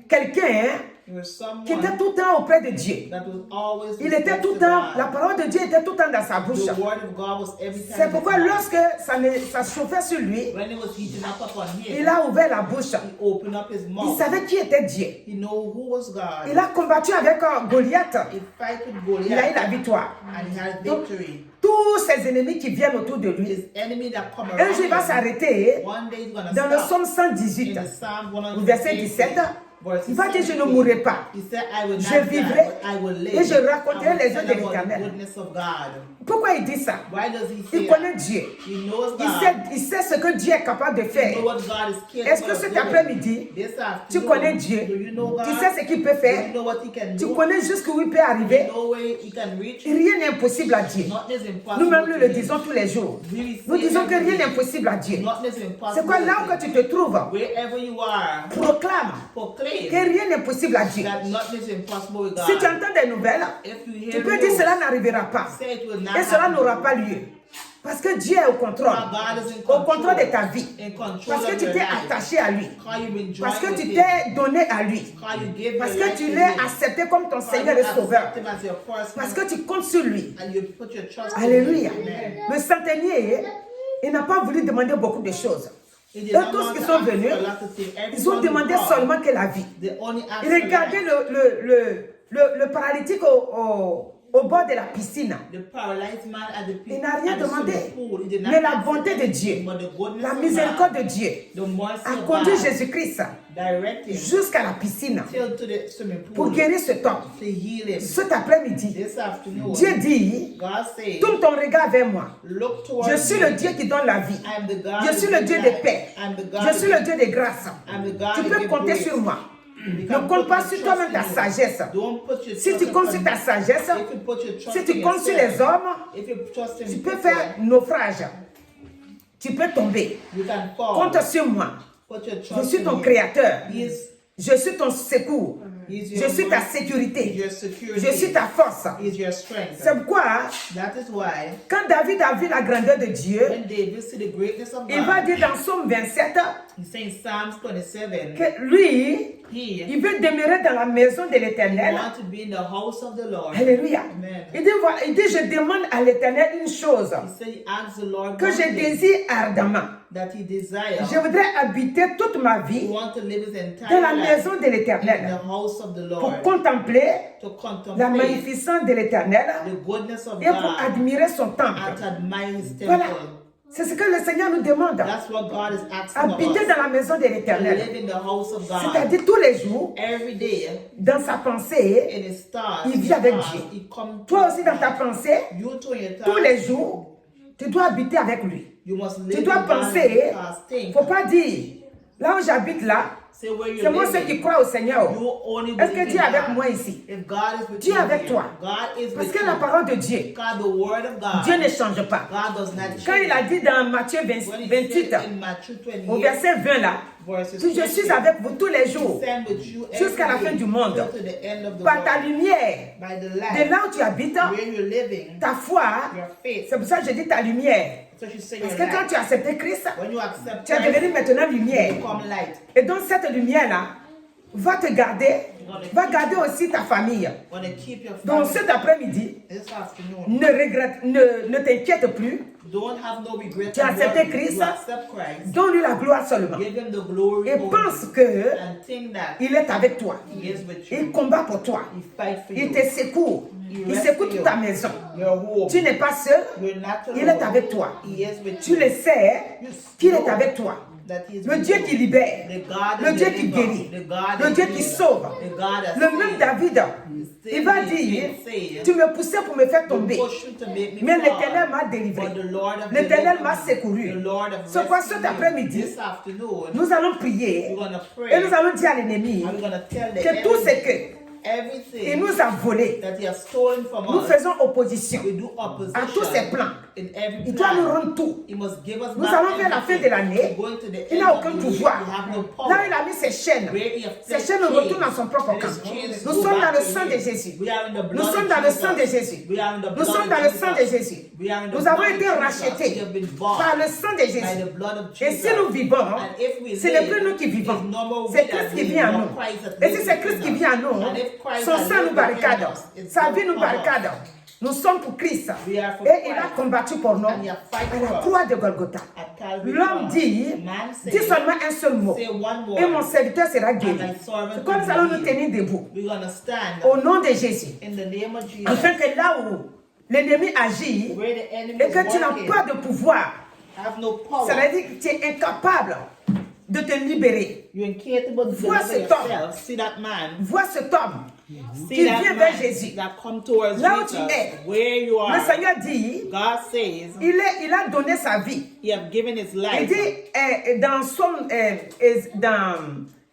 S1: quelqu'un
S2: There was
S1: qui était
S2: someone
S1: tout le temps auprès de Dieu.
S2: that was always
S1: Il était
S2: close
S1: tout
S2: to
S1: le temps,
S2: God.
S1: la parole de Dieu était tout le temps dans sa bouche.
S2: The word of God was every time.
S1: C'est
S2: in
S1: pourquoi
S2: his mouth.
S1: lorsque ça chauffait sur lui,
S2: When it was heating up upon him,
S1: il a ouvert la bouche.
S2: he opened up his
S1: Il
S2: mouth.
S1: savait qui était Dieu.
S2: He knew who was God.
S1: Il a combattu avec Goliath.
S2: He fight with
S1: Il a eu la
S2: Goliath
S1: victoire.
S2: and he had
S1: Donc,
S2: victory.
S1: tous ses ennemis qui viennent autour de lui,
S2: His enemy that come
S1: un jour il va
S2: around him,
S1: s'arrêter
S2: one day he's gonna
S1: dans le
S2: stop.
S1: psaume 118,
S2: In the Psalm
S1: au verset
S2: 118,
S1: 17.
S2: verse
S1: Il va dire, je ne
S2: 17,
S1: mourrai pas.
S2: He said, I will not
S1: Je
S2: die,
S1: vivrai
S2: but I will live.
S1: et je raconterai
S2: I will
S1: les
S2: tell
S1: œuvres de
S2: about the
S1: l'Éternel.
S2: goodness of God.
S1: Pourquoi il dit ça?
S2: Why does he say
S1: Il connaît
S2: that?
S1: Dieu.
S2: He knows
S1: Il
S2: God.
S1: sait ce que Dieu est capable de
S2: He
S1: faire.
S2: knows what God is capable
S1: Est-ce que
S2: of
S1: cet
S2: doing.
S1: après-midi,
S2: This
S1: tu
S2: afternoon,
S1: connais Dieu?
S2: do you know God?
S1: Tu sais ce qu'il peut
S2: Do you
S1: faire?
S2: know what he can
S1: Tu
S2: do?
S1: connais jusqu'où il peut
S2: You
S1: arriver?
S2: know where he can reach?
S1: Rien n'est impossible à Dieu.
S2: Nothing is impossible
S1: Nous-mêmes, nous
S2: to
S1: le
S2: him.
S1: disons tous les jours.
S2: We
S1: Nous
S2: say
S1: disons que
S2: every
S1: rien
S2: day,
S1: n'est impossible à Dieu.
S2: nothing is
S1: C'est
S2: impossible
S1: quoi, là
S2: to
S1: où
S2: him.
S1: tu te trouves,
S2: Wherever you are,
S1: proclame
S2: proclaim
S1: que rien n'est possible à Dieu.
S2: that nothing is impossible with
S1: Si tu
S2: God.
S1: entends des nouvelles,
S2: If you
S1: tu
S2: hear
S1: peux dire
S2: news,
S1: cela n'arrivera pas.
S2: say it will not
S1: Et cela
S2: happen.
S1: n'aura pas lieu. Parce que Dieu est au contrôle.
S2: God is in
S1: Au contrôle
S2: control.
S1: de ta vie.
S2: In control
S1: Parce que
S2: of
S1: tu
S2: your
S1: t'es
S2: life.
S1: attaché à lui.
S2: How you've been
S1: Parce que
S2: joined
S1: tu
S2: with him.
S1: t'es donné à lui.
S2: How you give
S1: Parce
S2: your
S1: que
S2: life
S1: tu
S2: to
S1: l'as
S2: him.
S1: accepté comme ton
S2: How
S1: Seigneur
S2: you
S1: et Sauveur.
S2: accept him as your first
S1: Parce
S2: man.
S1: que tu comptes sur lui.
S2: And you put your trust in
S1: Alléluia.
S2: him. Amen.
S1: Le centenier, il n'a pas voulu demander beaucoup de choses.
S2: He did
S1: Eux
S2: not
S1: tous
S2: want
S1: qui
S2: to
S1: sont
S2: ask
S1: venus,
S2: for a lot of things.
S1: ils ont
S2: Everyone
S1: demandé
S2: who called,
S1: seulement que la vie.
S2: they only asked
S1: Il
S2: for
S1: regardait
S2: life.
S1: le paralytique au bord de la piscine.
S2: The paralyzed man at the
S1: Il n'a rien
S2: at the
S1: demandé.
S2: swimming pool, he did not
S1: Mais la
S2: ask for
S1: bonté de
S2: anything,
S1: Dieu,
S2: but the goodness
S1: la
S2: of
S1: miséricorde
S2: God,
S1: de Dieu
S2: the mercy
S1: a
S2: of
S1: conduit
S2: God,
S1: Jésus-Christ
S2: direct him
S1: jusqu'à la piscine
S2: till to the swimming
S1: pour
S2: pool
S1: guérir cet homme.
S2: to heal him.
S1: Cet après-midi,
S2: This afternoon,
S1: Dieu dit,
S2: God said,
S1: tourne ton regard vers moi.
S2: look towards
S1: Je suis
S2: me.
S1: le Dieu qui donne la vie.
S2: I am the God
S1: Je
S2: who
S1: suis le
S2: gives
S1: Dieu de
S2: life.
S1: paix.
S2: I am the God
S1: Je
S2: who
S1: suis le
S2: gives-
S1: Dieu de grâce.
S2: I am the God
S1: Tu
S2: who
S1: peux
S2: gives
S1: compter
S2: grace.
S1: sur moi.
S2: You
S1: Ne
S2: can
S1: compte
S2: put
S1: pas
S2: your
S1: sur
S2: trust
S1: toi-même
S2: in
S1: ta
S2: him.
S1: sagesse.
S2: Don't put your
S1: Si
S2: trust
S1: tu comptes
S2: upon
S1: sur ta
S2: him.
S1: sagesse,
S2: If you put your trust
S1: si
S2: in
S1: tu comptes sur les
S2: yourself,
S1: hommes,
S2: if you trust in
S1: tu peux
S2: people,
S1: faire naufrage. Tu peux tomber.
S2: you can fall.
S1: Compte sur moi.
S2: Put your
S1: Je
S2: trust
S1: suis
S2: in
S1: ton
S2: him.
S1: créateur.
S2: He is
S1: Je suis ton secours.
S2: He's
S1: Je
S2: your
S1: suis ta
S2: mercy,
S1: sécurité.
S2: your security.
S1: Je suis ta force.
S2: Is your strength.
S1: C'est pourquoi,
S2: That is why
S1: quand David a vu la grandeur de Dieu,
S2: when David see the greatness of
S1: il va
S2: God,
S1: dire dans Psaume 27
S2: he says in Psalms 27,
S1: que lui,
S2: he
S1: il veut demeurer dans la maison de l'Éternel.
S2: want to be in the house of the Lord.
S1: Alléluia.
S2: Amen.
S1: Il dit, voilà, il dit, je demande à l'Éternel une chose
S2: He said he asks the Lord
S1: que
S2: one
S1: je
S2: thing
S1: désire ardemment.
S2: that he desires.
S1: Je voudrais habiter toute ma
S2: He
S1: vie
S2: wants to live his entire
S1: dans la
S2: life
S1: maison de
S2: in
S1: l'Éternel
S2: the house of the
S1: pour
S2: Lord,
S1: contempler
S2: to
S1: la
S2: contemplate
S1: magnificence de l'Éternel
S2: the goodness of
S1: et pour
S2: God
S1: admirer son
S2: and
S1: temple.
S2: to admire his
S1: Voilà.
S2: temple.
S1: C'est ce que le Seigneur nous demande.
S2: That's what God is asking of
S1: Habiter
S2: us.
S1: dans la maison de
S2: To
S1: l'Éternel.
S2: live in the house of God.
S1: C'est-à-dire tous les jours,
S2: Every day
S1: dans sa pensée,
S2: in his thoughts,
S1: il vit avec Dieu.
S2: he comes
S1: Toi aussi dans ta pensée,
S2: you to your
S1: tous les
S2: thoughts,
S1: jours, tu dois habiter avec lui.
S2: you must
S1: Tu
S2: live
S1: dois
S2: in God
S1: penser,
S2: and thoughts. Think.
S1: faut pas dire, là où j'habite là,
S2: Say where
S1: c'est
S2: you're
S1: moi ceux qui
S2: living.
S1: croient au Seigneur.
S2: You only
S1: Est-ce que
S2: believe
S1: Dieu
S2: in
S1: est avec
S2: God.
S1: moi ici?
S2: If God is with
S1: Dieu
S2: you
S1: est avec
S2: here,
S1: toi.
S2: God is
S1: Parce
S2: with
S1: que la
S2: you.
S1: parole de Dieu,
S2: God, the word of God,
S1: Dieu ne change pas.
S2: God does not change.
S1: Quand il a dit dans Matthieu
S2: When he
S1: 28,
S2: said in Matthew 28,
S1: au verset 20 là,
S2: verses
S1: je suis
S2: 20,
S1: avec vous tous les jours,
S2: stand with you
S1: jusqu'à la
S2: every
S1: fin
S2: day
S1: du monde.
S2: till to the end of the
S1: par ta
S2: world.
S1: lumière,
S2: By the
S1: de
S2: light
S1: là où tu habites,
S2: where you're living,
S1: ta foi,
S2: your faith.
S1: c'est pour ça que je dis ta lumière.
S2: So you say
S1: Parce
S2: your
S1: que quand
S2: light.
S1: tu as accepté Christ,
S2: When you accept
S1: tu es
S2: Christ,
S1: devenu maintenant
S2: you
S1: lumière.
S2: become light.
S1: Et donc cette lumière-là va te garder, va garder aussi ta famille.
S2: When you keep your
S1: Donc
S2: family
S1: cet après-midi,
S2: this afternoon,
S1: ne t'inquiète plus,
S2: don't have no regret.
S1: Tu as
S2: of
S1: accepté
S2: what
S1: Christ.
S2: You accept Christ.
S1: donne-lui la gloire seulement.
S2: Give him the glory
S1: Et
S2: only.
S1: pense que
S2: And think that
S1: il est avec toi.
S2: he is with
S1: Il
S2: you.
S1: combat pour toi.
S2: He fight for
S1: Il
S2: you.
S1: te secourt. Il secoue toute ta maison.
S2: Your home.
S1: Tu n'es pas seul.
S2: You're not
S1: Il
S2: alone.
S1: est avec toi.
S2: He is with
S1: Tu
S2: you.
S1: le sais qu'il est avec toi.
S2: That he is
S1: Le
S2: with
S1: Dieu
S2: you.
S1: qui libère.
S2: The God
S1: Le
S2: is
S1: Dieu
S2: the
S1: qui
S2: deliverer.
S1: guérit.
S2: The God
S1: Le
S2: is
S1: Dieu
S2: the
S1: qui
S2: healer.
S1: sauve.
S2: The God has
S1: Le même
S2: saved.
S1: David, il va dire, tu me poussais pour me faire tomber.
S2: Push me to make me
S1: Mais
S2: fall.
S1: l'Éternel m'a délivré.
S2: But the Lord has
S1: L'Éternel
S2: delivered
S1: m'a
S2: me.
S1: secouru.
S2: The Lord has
S1: C'est quoi
S2: rescued
S1: cet
S2: me.
S1: après-midi,
S2: This afternoon,
S1: nous allons prier
S2: we're gonna
S1: et nous
S2: pray.
S1: allons dire à l'ennemi
S2: And we're gonna tell the
S1: que tout ce
S2: enemy
S1: que
S2: everything
S1: il nous a volé.
S2: that he has stolen from
S1: Nous
S2: us,
S1: faisons opposition
S2: we do
S1: à
S2: opposition
S1: tous ses plans.
S2: in every
S1: Il doit nous
S2: plan.
S1: rendre tout.
S2: He must give us
S1: Nous
S2: back
S1: allons vers la fin de l'année.
S2: everything. Going to the
S1: Il
S2: end
S1: n'a
S2: of
S1: aucun
S2: the year,
S1: pouvoir.
S2: we have no power.
S1: Là, il a mis ses chaînes.
S2: Where he has
S1: Ces
S2: placed
S1: chaînes
S2: chains,
S1: retournent dans son propre
S2: and
S1: camp.
S2: his chains
S1: Nous
S2: go
S1: sommes
S2: back
S1: dans le
S2: to
S1: sang
S2: him.
S1: de Jésus.
S2: We are in the
S1: Nous
S2: blood
S1: sommes
S2: of
S1: dans le
S2: Jesus.
S1: sang de Jésus.
S2: We are in the
S1: Nous
S2: blood
S1: sommes
S2: of
S1: dans le
S2: Jesus.
S1: sang de Jésus.
S2: We are in the
S1: Nous
S2: blood
S1: avons
S2: of
S1: été
S2: Jesus.
S1: rachetés
S2: We have been bought
S1: par le sang de
S2: by
S1: Jésus.
S2: the blood of
S1: Et
S2: Jesus.
S1: si nous vivons,
S2: And if we
S1: ce n'est
S2: live,
S1: plus nous qui vivons.
S2: it's no more we
S1: C'est
S2: that
S1: Christ qui
S2: live,
S1: vit en
S2: nor
S1: nous.
S2: Christ that
S1: Et si
S2: lives
S1: c'est Christ qui
S2: within
S1: vit en
S2: us.
S1: nous,
S2: And if Christ
S1: son
S2: that
S1: sang
S2: lives
S1: nous
S2: within
S1: barricade.
S2: us, it's
S1: Sa
S2: going
S1: vie
S2: to
S1: nous
S2: cover us.
S1: barricade. Nous sommes pour Christ.
S2: We are for
S1: Et il a
S2: Christ.
S1: combattu pour nous
S2: And he has fight
S1: à la
S2: for us.
S1: croix de Golgotha.
S2: At Calvary
S1: L'homme
S2: cross,
S1: dit,
S2: man
S1: dis
S2: says,
S1: seulement un seul mot.
S2: say one word,
S1: Et mon serviteur sera
S2: and
S1: guéri.
S2: thy servant
S1: C'est comme
S2: will
S1: nous allons
S2: be
S1: nous
S2: healed.
S1: tenir debout.
S2: We're going to stand
S1: Au nom de Jésus.
S2: in the name of Jesus.
S1: Afin que là où l'ennemi agit,
S2: Where the enemy
S1: et
S2: is
S1: que tu n'as
S2: working,
S1: pas de pouvoir,
S2: have no power.
S1: ça veut dire que tu es incapable de te libérer.
S2: You're incapable to
S1: Vois
S2: deliver
S1: cet homme.
S2: yourself. See that man.
S1: Vois cet homme
S2: See
S1: qui
S2: that
S1: vient
S2: man
S1: vers Jésus.
S2: that come towards
S1: Là où
S2: Jesus.
S1: tu es,
S2: Where you
S1: Le
S2: are.
S1: Seigneur dit,
S2: God says
S1: il a donné sa vie.
S2: he have given his
S1: Il
S2: life.
S1: dit dans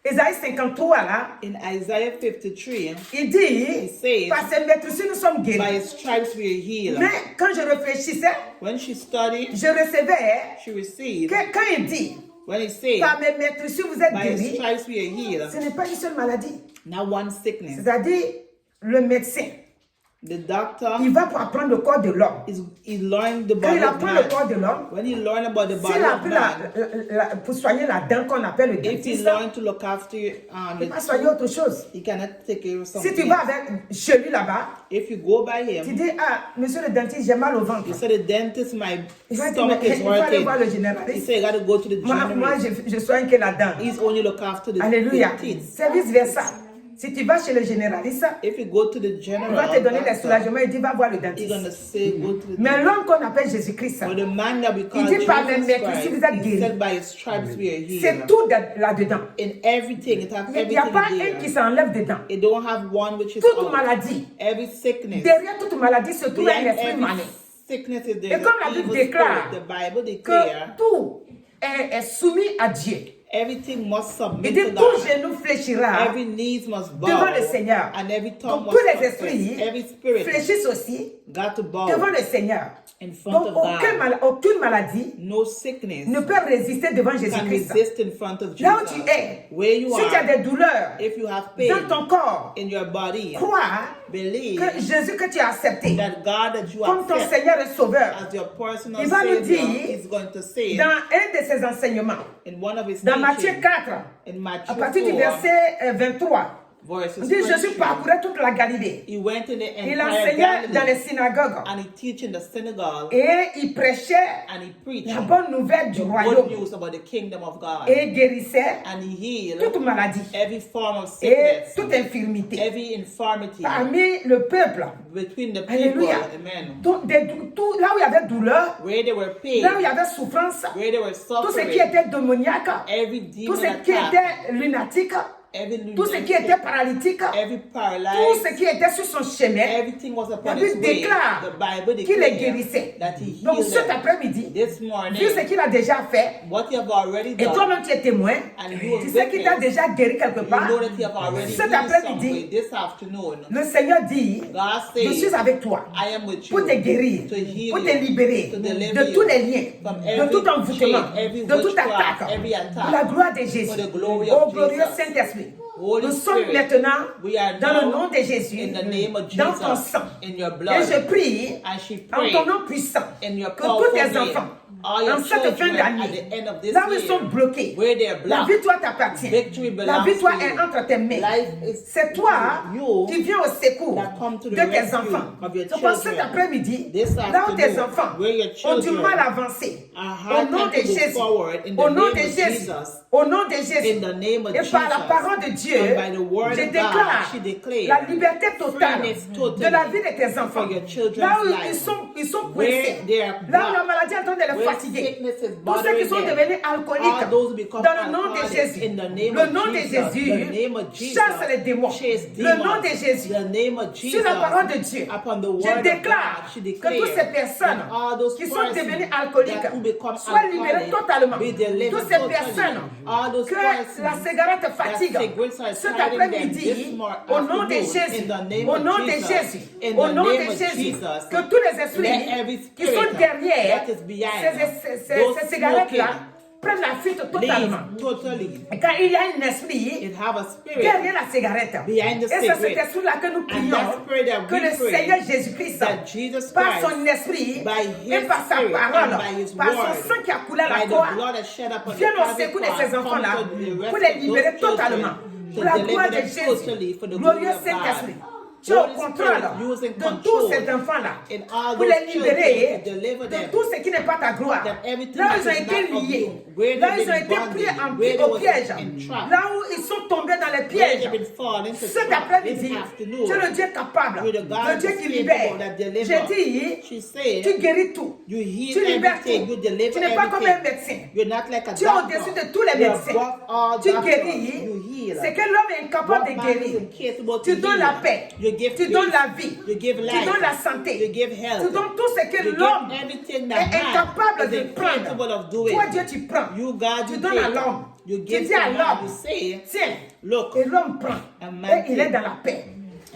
S1: Ésaïe 53, là,
S2: In Isaiah 53,
S1: il dit,
S2: says,
S1: par ses maîtrises nous sommes
S2: by
S1: guéris.
S2: his stripes we are healed.
S1: Mais quand je réfléchissais,
S2: When she studied,
S1: je recevais
S2: she received.
S1: que quand il dit,
S2: When he said,
S1: par mes maîtrises vous êtes
S2: by his
S1: guéris,
S2: stripes we are healed.
S1: ce n'est pas une seule maladie.
S2: Not one sickness.
S1: C'est-à-dire, le médecin,
S2: The doctor
S1: il va pour apprendre le corps de l'homme.
S2: he learned the
S1: Quand
S2: body
S1: il
S2: of
S1: apprend le
S2: man.
S1: corps de l'homme,
S2: When he learned about the body
S1: s'il a
S2: of
S1: appris
S2: man,
S1: pour soigner la dent qu'on appelle le
S2: if he
S1: dentiste,
S2: learned to look after
S1: il
S2: the
S1: va soigner autre chose.
S2: he cannot take care of
S1: Si
S2: something.
S1: tu vas avec, chez lui là-bas,
S2: If you go by
S1: tu
S2: him,
S1: dis, ah, monsieur le dentiste, j'ai mal au ventre.
S2: you say the dentist, my
S1: Il va dire,
S2: stomach
S1: mais
S2: is
S1: il faut aller voir le
S2: hurting. He
S1: généraliste.
S2: said, you got to go to the
S1: Moi,
S2: generalist.
S1: je soigne que la dent.
S2: He's only look after the
S1: Alléluia.
S2: teeth.
S1: C'est vice-versa. Si tu vas chez le généraliste,
S2: If you go to the
S1: il va
S2: general
S1: te donner les
S2: doctor,
S1: soulagements et dit, va voir le
S2: he's gonna
S1: dentiste.
S2: say, go to the
S1: Mais l'homme qu'on appelle Jésus-Christ,
S2: But the man that we call
S1: Il dit par
S2: Jesus
S1: mes maîtrises,
S2: Christ,
S1: vous êtes
S2: he
S1: guéris.
S2: said by his stripes we are
S1: c'est
S2: healed.
S1: tout là-dedans.
S2: In everything, it has
S1: Il n'y a
S2: everything
S1: pas
S2: there.
S1: un qui s'enlève dedans.
S2: It don't have one which is
S1: Toute
S2: out.
S1: maladie,
S2: Every sickness.
S1: derrière toute maladie se trouve un
S2: Behind
S1: esprit
S2: every
S1: malin.
S2: sickness is
S1: Et
S2: there.
S1: comme la
S2: The
S1: Bible
S2: evil
S1: déclare
S2: spirit, the Bible
S1: Que
S2: declare
S1: tout est soumis à Dieu.
S2: everything must
S1: Il
S2: submit
S1: dit
S2: to
S1: tout
S2: God.
S1: genou fléchira
S2: Every knees must bow.
S1: devant le Seigneur.
S2: And every tongue
S1: Donc
S2: must
S1: tous les
S2: confess.
S1: esprits
S2: Every spirit
S1: fléchissent aussi
S2: got to bow
S1: devant le Seigneur.
S2: in front
S1: Donc
S2: of God.
S1: aucune maladie
S2: No sickness
S1: ne peut résister devant
S2: can
S1: Jésus-Christ.
S2: resist in front of Jesus.
S1: Là où tu es,
S2: Where you
S1: si tu as
S2: are,
S1: des douleurs
S2: if you have pain
S1: dans ton corps,
S2: in your body,
S1: crois
S2: believe
S1: que Jésus que tu as accepté
S2: that God that you
S1: comme ton
S2: accept
S1: Seigneur et Sauveur,
S2: as your personal
S1: Il va nous
S2: Savior
S1: dire,
S2: is going to say
S1: dans un de ses enseignements,
S2: in one of his
S1: dans Matthieu
S2: teachings,
S1: 4,
S2: in Matthew
S1: à partir du
S2: 4,
S1: verset 23,
S2: verses
S1: il dit Jésus
S2: 23,
S1: parcourait toute la Galilée.
S2: he went in the
S1: Il
S2: entire
S1: enseignait dans les
S2: Galilee
S1: synagogues
S2: and he teach in the synagogue
S1: et il prêchait
S2: and he preached
S1: la bonne nouvelle du
S2: good
S1: royaume
S2: news about the kingdom of God
S1: et guérissait
S2: and he healed
S1: toute maladie
S2: every form of
S1: et
S2: sickness,
S1: toute infirmité
S2: every infirmity
S1: parmi le peuple.
S2: between the people.
S1: Alléluia.
S2: Amen.
S1: Donc, là où il y avait douleur,
S2: Where they were pain,
S1: là où il y avait souffrance,
S2: where they were
S1: tout ce qui
S2: suffering,
S1: était démoniaque,
S2: every
S1: tout
S2: demon
S1: ce qui
S2: attack,
S1: était lunatique,
S2: every
S1: tout ce qui
S2: lunatic,
S1: était paralytique,
S2: every
S1: tout
S2: paralyzed,
S1: ce qui était sur son chemin,
S2: everything was upon
S1: La
S2: his
S1: Bible
S2: way.
S1: déclare
S2: The Bible
S1: qu'il les
S2: declares
S1: guérissait.
S2: that he
S1: Donc
S2: healed
S1: cet
S2: them.
S1: après-midi,
S2: This
S1: vu
S2: morning,
S1: ce qu'il a déjà fait,
S2: what you have already
S1: et
S2: done,
S1: toi-même tu es témoin,
S2: and you
S1: tu sais qu'il t'a
S2: witness,
S1: déjà guéri quelque
S2: you
S1: part.
S2: know that you have already
S1: Cet
S2: healed
S1: après-midi,
S2: somewhere. This afternoon,
S1: Le Seigneur dit,
S2: God
S1: je suis
S2: says,
S1: avec toi
S2: I am with you
S1: pour te guérir,
S2: to heal
S1: pour te
S2: you,
S1: libérer
S2: to deliver
S1: de
S2: you
S1: tous les liens,
S2: from
S1: de
S2: every
S1: tout envoûtement,
S2: chain, every
S1: de toute
S2: witchcraft,
S1: attaque,
S2: every attack,
S1: pour la gloire de Jésus.
S2: for the glory
S1: Ô
S2: of
S1: glorieux
S2: Jesus.
S1: Saint-Esprit,
S2: Holy
S1: nous sommes
S2: Spirit,
S1: maintenant
S2: we are
S1: dans le
S2: now
S1: nom de Jésus,
S2: in the name of
S1: dans ton
S2: Jesus,
S1: sang.
S2: in your
S1: Et
S2: blood,
S1: je prie
S2: and she
S1: en
S2: prayed
S1: ton nom puissant
S2: in your
S1: que tous tes
S2: powerful
S1: enfants,
S2: name, all your
S1: en cette fin
S2: children at
S1: d'année,
S2: the end of this
S1: là où ils
S2: year,
S1: sont bloqués,
S2: where they are
S1: la
S2: blocked,
S1: victoire t'appartient.
S2: victory
S1: La
S2: belongs
S1: victoire
S2: to
S1: est
S2: you.
S1: entre tes mains.
S2: Life is
S1: C'est toi
S2: you
S1: qui viens au secours
S2: that come to the
S1: de tes
S2: rescue
S1: enfants.
S2: of your
S1: Donc cet
S2: children.
S1: après-midi,
S2: This
S1: là où tes
S2: afternoon,
S1: enfants
S2: where your
S1: ont du
S2: children
S1: mal à avancer,
S2: are
S1: au
S2: hard
S1: nom de
S2: to move
S1: Jésus,
S2: forward in the
S1: au nom
S2: name
S1: de
S2: of
S1: Jésus,
S2: Jesus,
S1: au nom de Jésus,
S2: in the name of
S1: et par la
S2: Jesus,
S1: parole de Dieu,
S2: and by the word
S1: je
S2: of God,
S1: déclare
S2: she declared
S1: la liberté totale
S2: freedness totally
S1: de la vie de tes enfants.
S2: for your children's
S1: Là où
S2: life.
S1: ils sont
S2: Where
S1: coincés,
S2: they are
S1: là où la
S2: blocked,
S1: maladie est en train de les
S2: where When
S1: fatigués,
S2: sickness is
S1: tous ceux qui
S2: bothering
S1: sont
S2: them,
S1: devenus
S2: all
S1: alcooliques,
S2: those who become
S1: dans le nom de
S2: alcoholics,
S1: Jésus,
S2: in the name
S1: le
S2: of
S1: nom de
S2: Jesus,
S1: Jésus,
S2: the name of Jesus,
S1: chasse les démons,
S2: chase
S1: le nom
S2: demons,
S1: de Jésus,
S2: the name of Jesus,
S1: sur la parole de Dieu,
S2: upon the
S1: je
S2: word of
S1: déclare
S2: God, she
S1: que
S2: declares
S1: toutes ces personnes
S2: that all those
S1: qui sont
S2: persons
S1: devenues alcooliques
S2: that who become
S1: soient libérées
S2: alcoholic
S1: totalement.
S2: be delivered
S1: Toutes ces
S2: totally.
S1: personnes
S2: All those
S1: que
S2: persons
S1: la cigarette
S2: that
S1: fatigue
S2: cigarettes are
S1: cet
S2: tiring them
S1: après-midi,
S2: this
S1: au nom de
S2: afternoon,
S1: Jésus,
S2: in the name
S1: au
S2: of
S1: nom de
S2: Jesus,
S1: Jésus,
S2: in
S1: au
S2: the
S1: nom de
S2: name of
S1: Jésus,
S2: Jesus,
S1: que tous les
S2: let
S1: esprits
S2: every
S1: qui sont
S2: spirit
S1: derrière
S2: that is behind
S1: ces
S2: those
S1: cigarettes-là
S2: smoking
S1: prennent la fuite totalement.
S2: leave totally.
S1: Et quand il y a un esprit
S2: It have a spirit
S1: derrière la cigarette,
S2: behind the
S1: et c'est cet
S2: cigarette.
S1: esprit-là que nous
S2: And
S1: prions,
S2: that spirit that
S1: que
S2: we
S1: le
S2: pray
S1: Seigneur Jésus-Christ,
S2: that Jesus
S1: par
S2: Christ,
S1: son esprit
S2: by
S1: et
S2: his
S1: par sa
S2: spirit
S1: parole,
S2: and by his
S1: par son
S2: word,
S1: sang qui a coulé à la
S2: by the
S1: croix,
S2: blood that shed upon the
S1: viens au
S2: Calvary
S1: secours de
S2: cross,
S1: ces enfants-là
S2: come to the rest
S1: pour les
S2: of those
S1: libérer
S2: children,
S1: totalement.
S2: to
S1: Pour la gloire
S2: deliver
S1: de
S2: them totally
S1: Jésus,
S2: for the glory
S1: glorieux
S2: of
S1: Saint-Esprit.
S2: God.
S1: Tu es au
S2: Holy
S1: contrôle
S2: Spirit, using
S1: de tous
S2: control
S1: ces enfants-là
S2: in all
S1: pour
S2: those
S1: les libérer
S2: children, to deliver
S1: de
S2: them,
S1: tout ce qui n'est pas ta gloire.
S2: that everything
S1: Là où
S2: that
S1: ils ont
S2: is
S1: été
S2: not of
S1: liés,
S2: you, where
S1: là où
S2: they've
S1: ils ont
S2: been
S1: été
S2: bonded,
S1: pris
S2: where they
S1: au
S2: was
S1: piège,
S2: entrapped,
S1: là où ils sont tombés dans les
S2: where
S1: pièges.
S2: they've been falling to
S1: Cet
S2: trap
S1: après-midi,
S2: this afternoon.
S1: tu es le Dieu capable,
S2: You're the God
S1: le Dieu
S2: that's
S1: qui
S2: capable
S1: libère.
S2: that delivers.
S1: J'ai dit,
S2: She said,
S1: tu guéris tout,
S2: you heal
S1: tu libères
S2: everything,
S1: tout.
S2: you deliver
S1: Tu n'es pas comme un
S2: everything.
S1: médecin.
S2: You're not like a
S1: Tu es
S2: doctor.
S1: au-dessus de tous les
S2: You're
S1: médecins.
S2: above all
S1: Tu
S2: doctors.
S1: guéris.
S2: You heal.
S1: C'est que l'homme est incapable
S2: What
S1: de
S2: man is
S1: guérir.
S2: incapable
S1: Tu
S2: to
S1: donnes
S2: heal.
S1: la paix.
S2: You give
S1: Tu
S2: peace.
S1: donnes la vie.
S2: You give
S1: Tu
S2: life.
S1: donnes la santé.
S2: You give health.
S1: Tu donnes tout ce que
S2: You
S1: l'homme
S2: give everything
S1: est
S2: that man
S1: incapable
S2: is
S1: de
S2: incapable
S1: prendre.
S2: of doing.
S1: Toi, Dieu, tu prends.
S2: You, God,
S1: Tu
S2: you
S1: donnes à
S2: take.
S1: l'homme.
S2: You
S1: Tu
S2: give
S1: dis à
S2: to man.
S1: l'homme,
S2: You say,
S1: tiens.
S2: look,
S1: Et l'homme prend.
S2: and man
S1: Et il est
S2: take.
S1: dans la paix.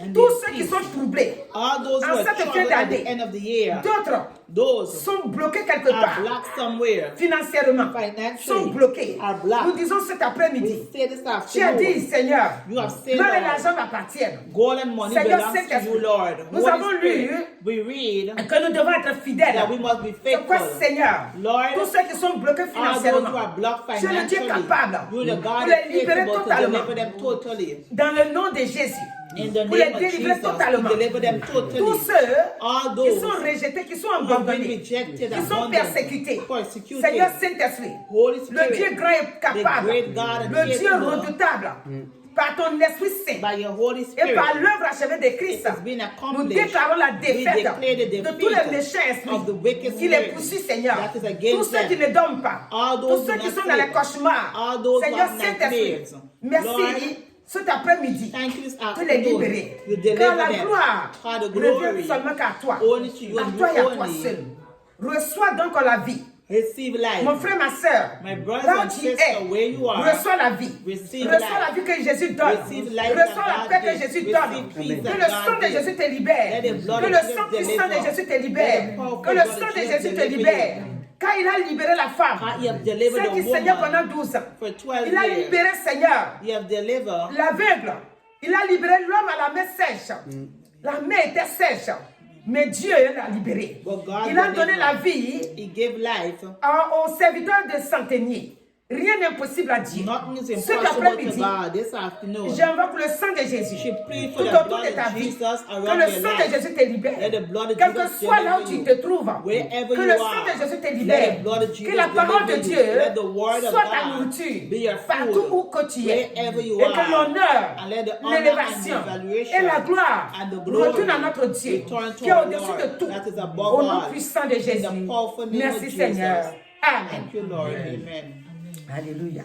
S2: And
S1: Tous
S2: they
S1: ceux qui
S2: peace.
S1: sont troublés,
S2: All those who
S1: en
S2: are
S1: cette fin
S2: troubled at the
S1: d'année,
S2: end of the year,
S1: d'autres
S2: those
S1: sont bloqués quelque
S2: are
S1: part.
S2: blocked somewhere.
S1: Financièrement,
S2: Financially,
S1: sont bloqués.
S2: are blocked.
S1: Nous disons cet
S2: We
S1: après-midi,
S2: say this
S1: tu as
S2: afternoon,
S1: dit, Seigneur,
S2: you have said,
S1: l'or et
S2: Lord,
S1: l'argent m'appartiennent.
S2: gold and money
S1: Seigneur
S2: belongs to
S1: Saint-Esprit,
S2: you, Lord.
S1: nous
S2: Holy
S1: avons lu
S2: Spirit, we read
S1: que nous devons être fidèles.
S2: that we must be
S1: C'est quoi,
S2: faithful.
S1: Seigneur?
S2: Lord,
S1: Tous ceux qui sont bloqués
S2: all those
S1: financièrement,
S2: who are blocked
S1: tu es le Dieu
S2: financially,
S1: capable
S2: you're the
S1: pour
S2: God
S1: les
S2: that's
S1: libérer
S2: capable to
S1: totalement.
S2: deliver them totally.
S1: Dans le nom de Jésus,
S2: In the
S1: pour les
S2: name of
S1: délivrer
S2: Jesus,
S1: totalement.
S2: to deliver them totally.
S1: Tous ceux
S2: All
S1: qui
S2: those
S1: sont rejetés, qui sont
S2: who have been
S1: abandonnés,
S2: rejected,
S1: qui sont
S2: abandoned,
S1: persécutés.
S2: persecuted,
S1: Seigneur Saint-Esprit,
S2: Holy
S1: le
S2: Spirit,
S1: Dieu grand et capable,
S2: the great God and
S1: le Dieu
S2: capable,
S1: redoutable, par ton Esprit Saint
S2: by your Holy
S1: et
S2: Spirit,
S1: par l'œuvre achevée de Christ,
S2: it has been
S1: nous
S2: accomplished.
S1: déclarons la
S2: We
S1: défaite
S2: declare the
S1: de tous les
S2: defeat
S1: méchants
S2: of the wicked
S1: esprits qui les
S2: spirit
S1: poursuivent, Seigneur.
S2: that is against
S1: Tous ceux
S2: them.
S1: qui ne dorment pas,
S2: All
S1: tous
S2: those
S1: ceux
S2: who
S1: qui
S2: not
S1: sont dans les
S2: sleep.
S1: cauchemars,
S2: All those who
S1: Seigneur
S2: have
S1: Saint-Esprit,
S2: nightmares.
S1: merci
S2: Lord,
S1: cet après-midi.
S2: thank you this
S1: Tu les
S2: afternoon.
S1: libérer.
S2: You
S1: Car
S2: deliver
S1: la
S2: them.
S1: gloire
S2: For the
S1: revient
S2: glory
S1: seulement qu'à toi.
S2: only to you
S1: À
S2: and
S1: toi
S2: you
S1: et à toi
S2: only.
S1: seul. Reçois donc la vie.
S2: Receive life.
S1: Mon frère, ma soeur,
S2: My brothers
S1: là où
S2: and
S1: tu
S2: sisters,
S1: es,
S2: where you are,
S1: reçois la vie.
S2: receive
S1: Reçois
S2: life.
S1: la vie que Jésus donne.
S2: Receive life
S1: Reçois
S2: that
S1: la
S2: God
S1: paix que
S2: gives.
S1: Jésus
S2: Receive
S1: donne.
S2: peace
S1: Que
S2: that
S1: le
S2: God
S1: sang de
S2: gives.
S1: Jésus te libère.
S2: Let the blood
S1: Que
S2: of
S1: le
S2: Jesus
S1: sang puissant de
S2: deliver.
S1: Jésus te
S2: Let
S1: libère.
S2: the powerful
S1: Que le
S2: blood
S1: sang
S2: of
S1: de
S2: Jesus
S1: Jésus te
S2: deliver
S1: libère.
S2: you.
S1: Car il a libéré la femme.
S2: How you have delivered
S1: Celle qui
S2: a
S1: saignait
S2: woman
S1: pendant 12 ans.
S2: for 12
S1: Il a
S2: years.
S1: libéré, Seigneur,
S2: You have delivered
S1: l'aveugle. Il a libéré l'homme à la main sèche. La main était sèche. Mais Dieu l'a libéré.
S2: But God
S1: Il a donné
S2: delivered.
S1: la vie
S2: He gave life.
S1: au serviteur de centenier. Rien n'est impossible à Dieu.
S2: Nothing is
S1: Cet
S2: impossible to
S1: après-midi,
S2: God this afternoon.
S1: j'invoque le sang de Jésus.
S2: She plead
S1: Tout
S2: for the
S1: autour
S2: blood
S1: de ta
S2: of
S1: vie.
S2: Jesus
S1: Que
S2: around
S1: le
S2: your
S1: sang de
S2: life.
S1: Jésus te libère.
S2: Let the blood of
S1: Quel que
S2: Jesus
S1: soit là où
S2: deliver
S1: tu
S2: you.
S1: te trouves.
S2: Wherever
S1: Que
S2: you
S1: le sang
S2: are,
S1: de Jésus te
S2: let
S1: libère.
S2: the blood of Jesus
S1: Que la parole de
S2: deliver you.
S1: Dieu
S2: Let the word of
S1: soit ta
S2: God
S1: nourriture.
S2: be your
S1: Partout
S2: food.
S1: où que tu es.
S2: Wherever you
S1: Et que
S2: are.
S1: l'honneur,
S2: And let the honor
S1: l'élévation
S2: and the evaluation
S1: et la gloire
S2: and the glory
S1: retournent à notre Dieu.
S2: return to
S1: Qui est
S2: our
S1: au-dessus
S2: Lord,
S1: de tout.
S2: that is above
S1: Au nom
S2: all.
S1: puissant de
S2: In
S1: Jésus.
S2: the powerful name
S1: Merci
S2: of Jesus.
S1: Seigneur. Amen.
S2: Thank you, Lord. Amen.
S1: Alléluia.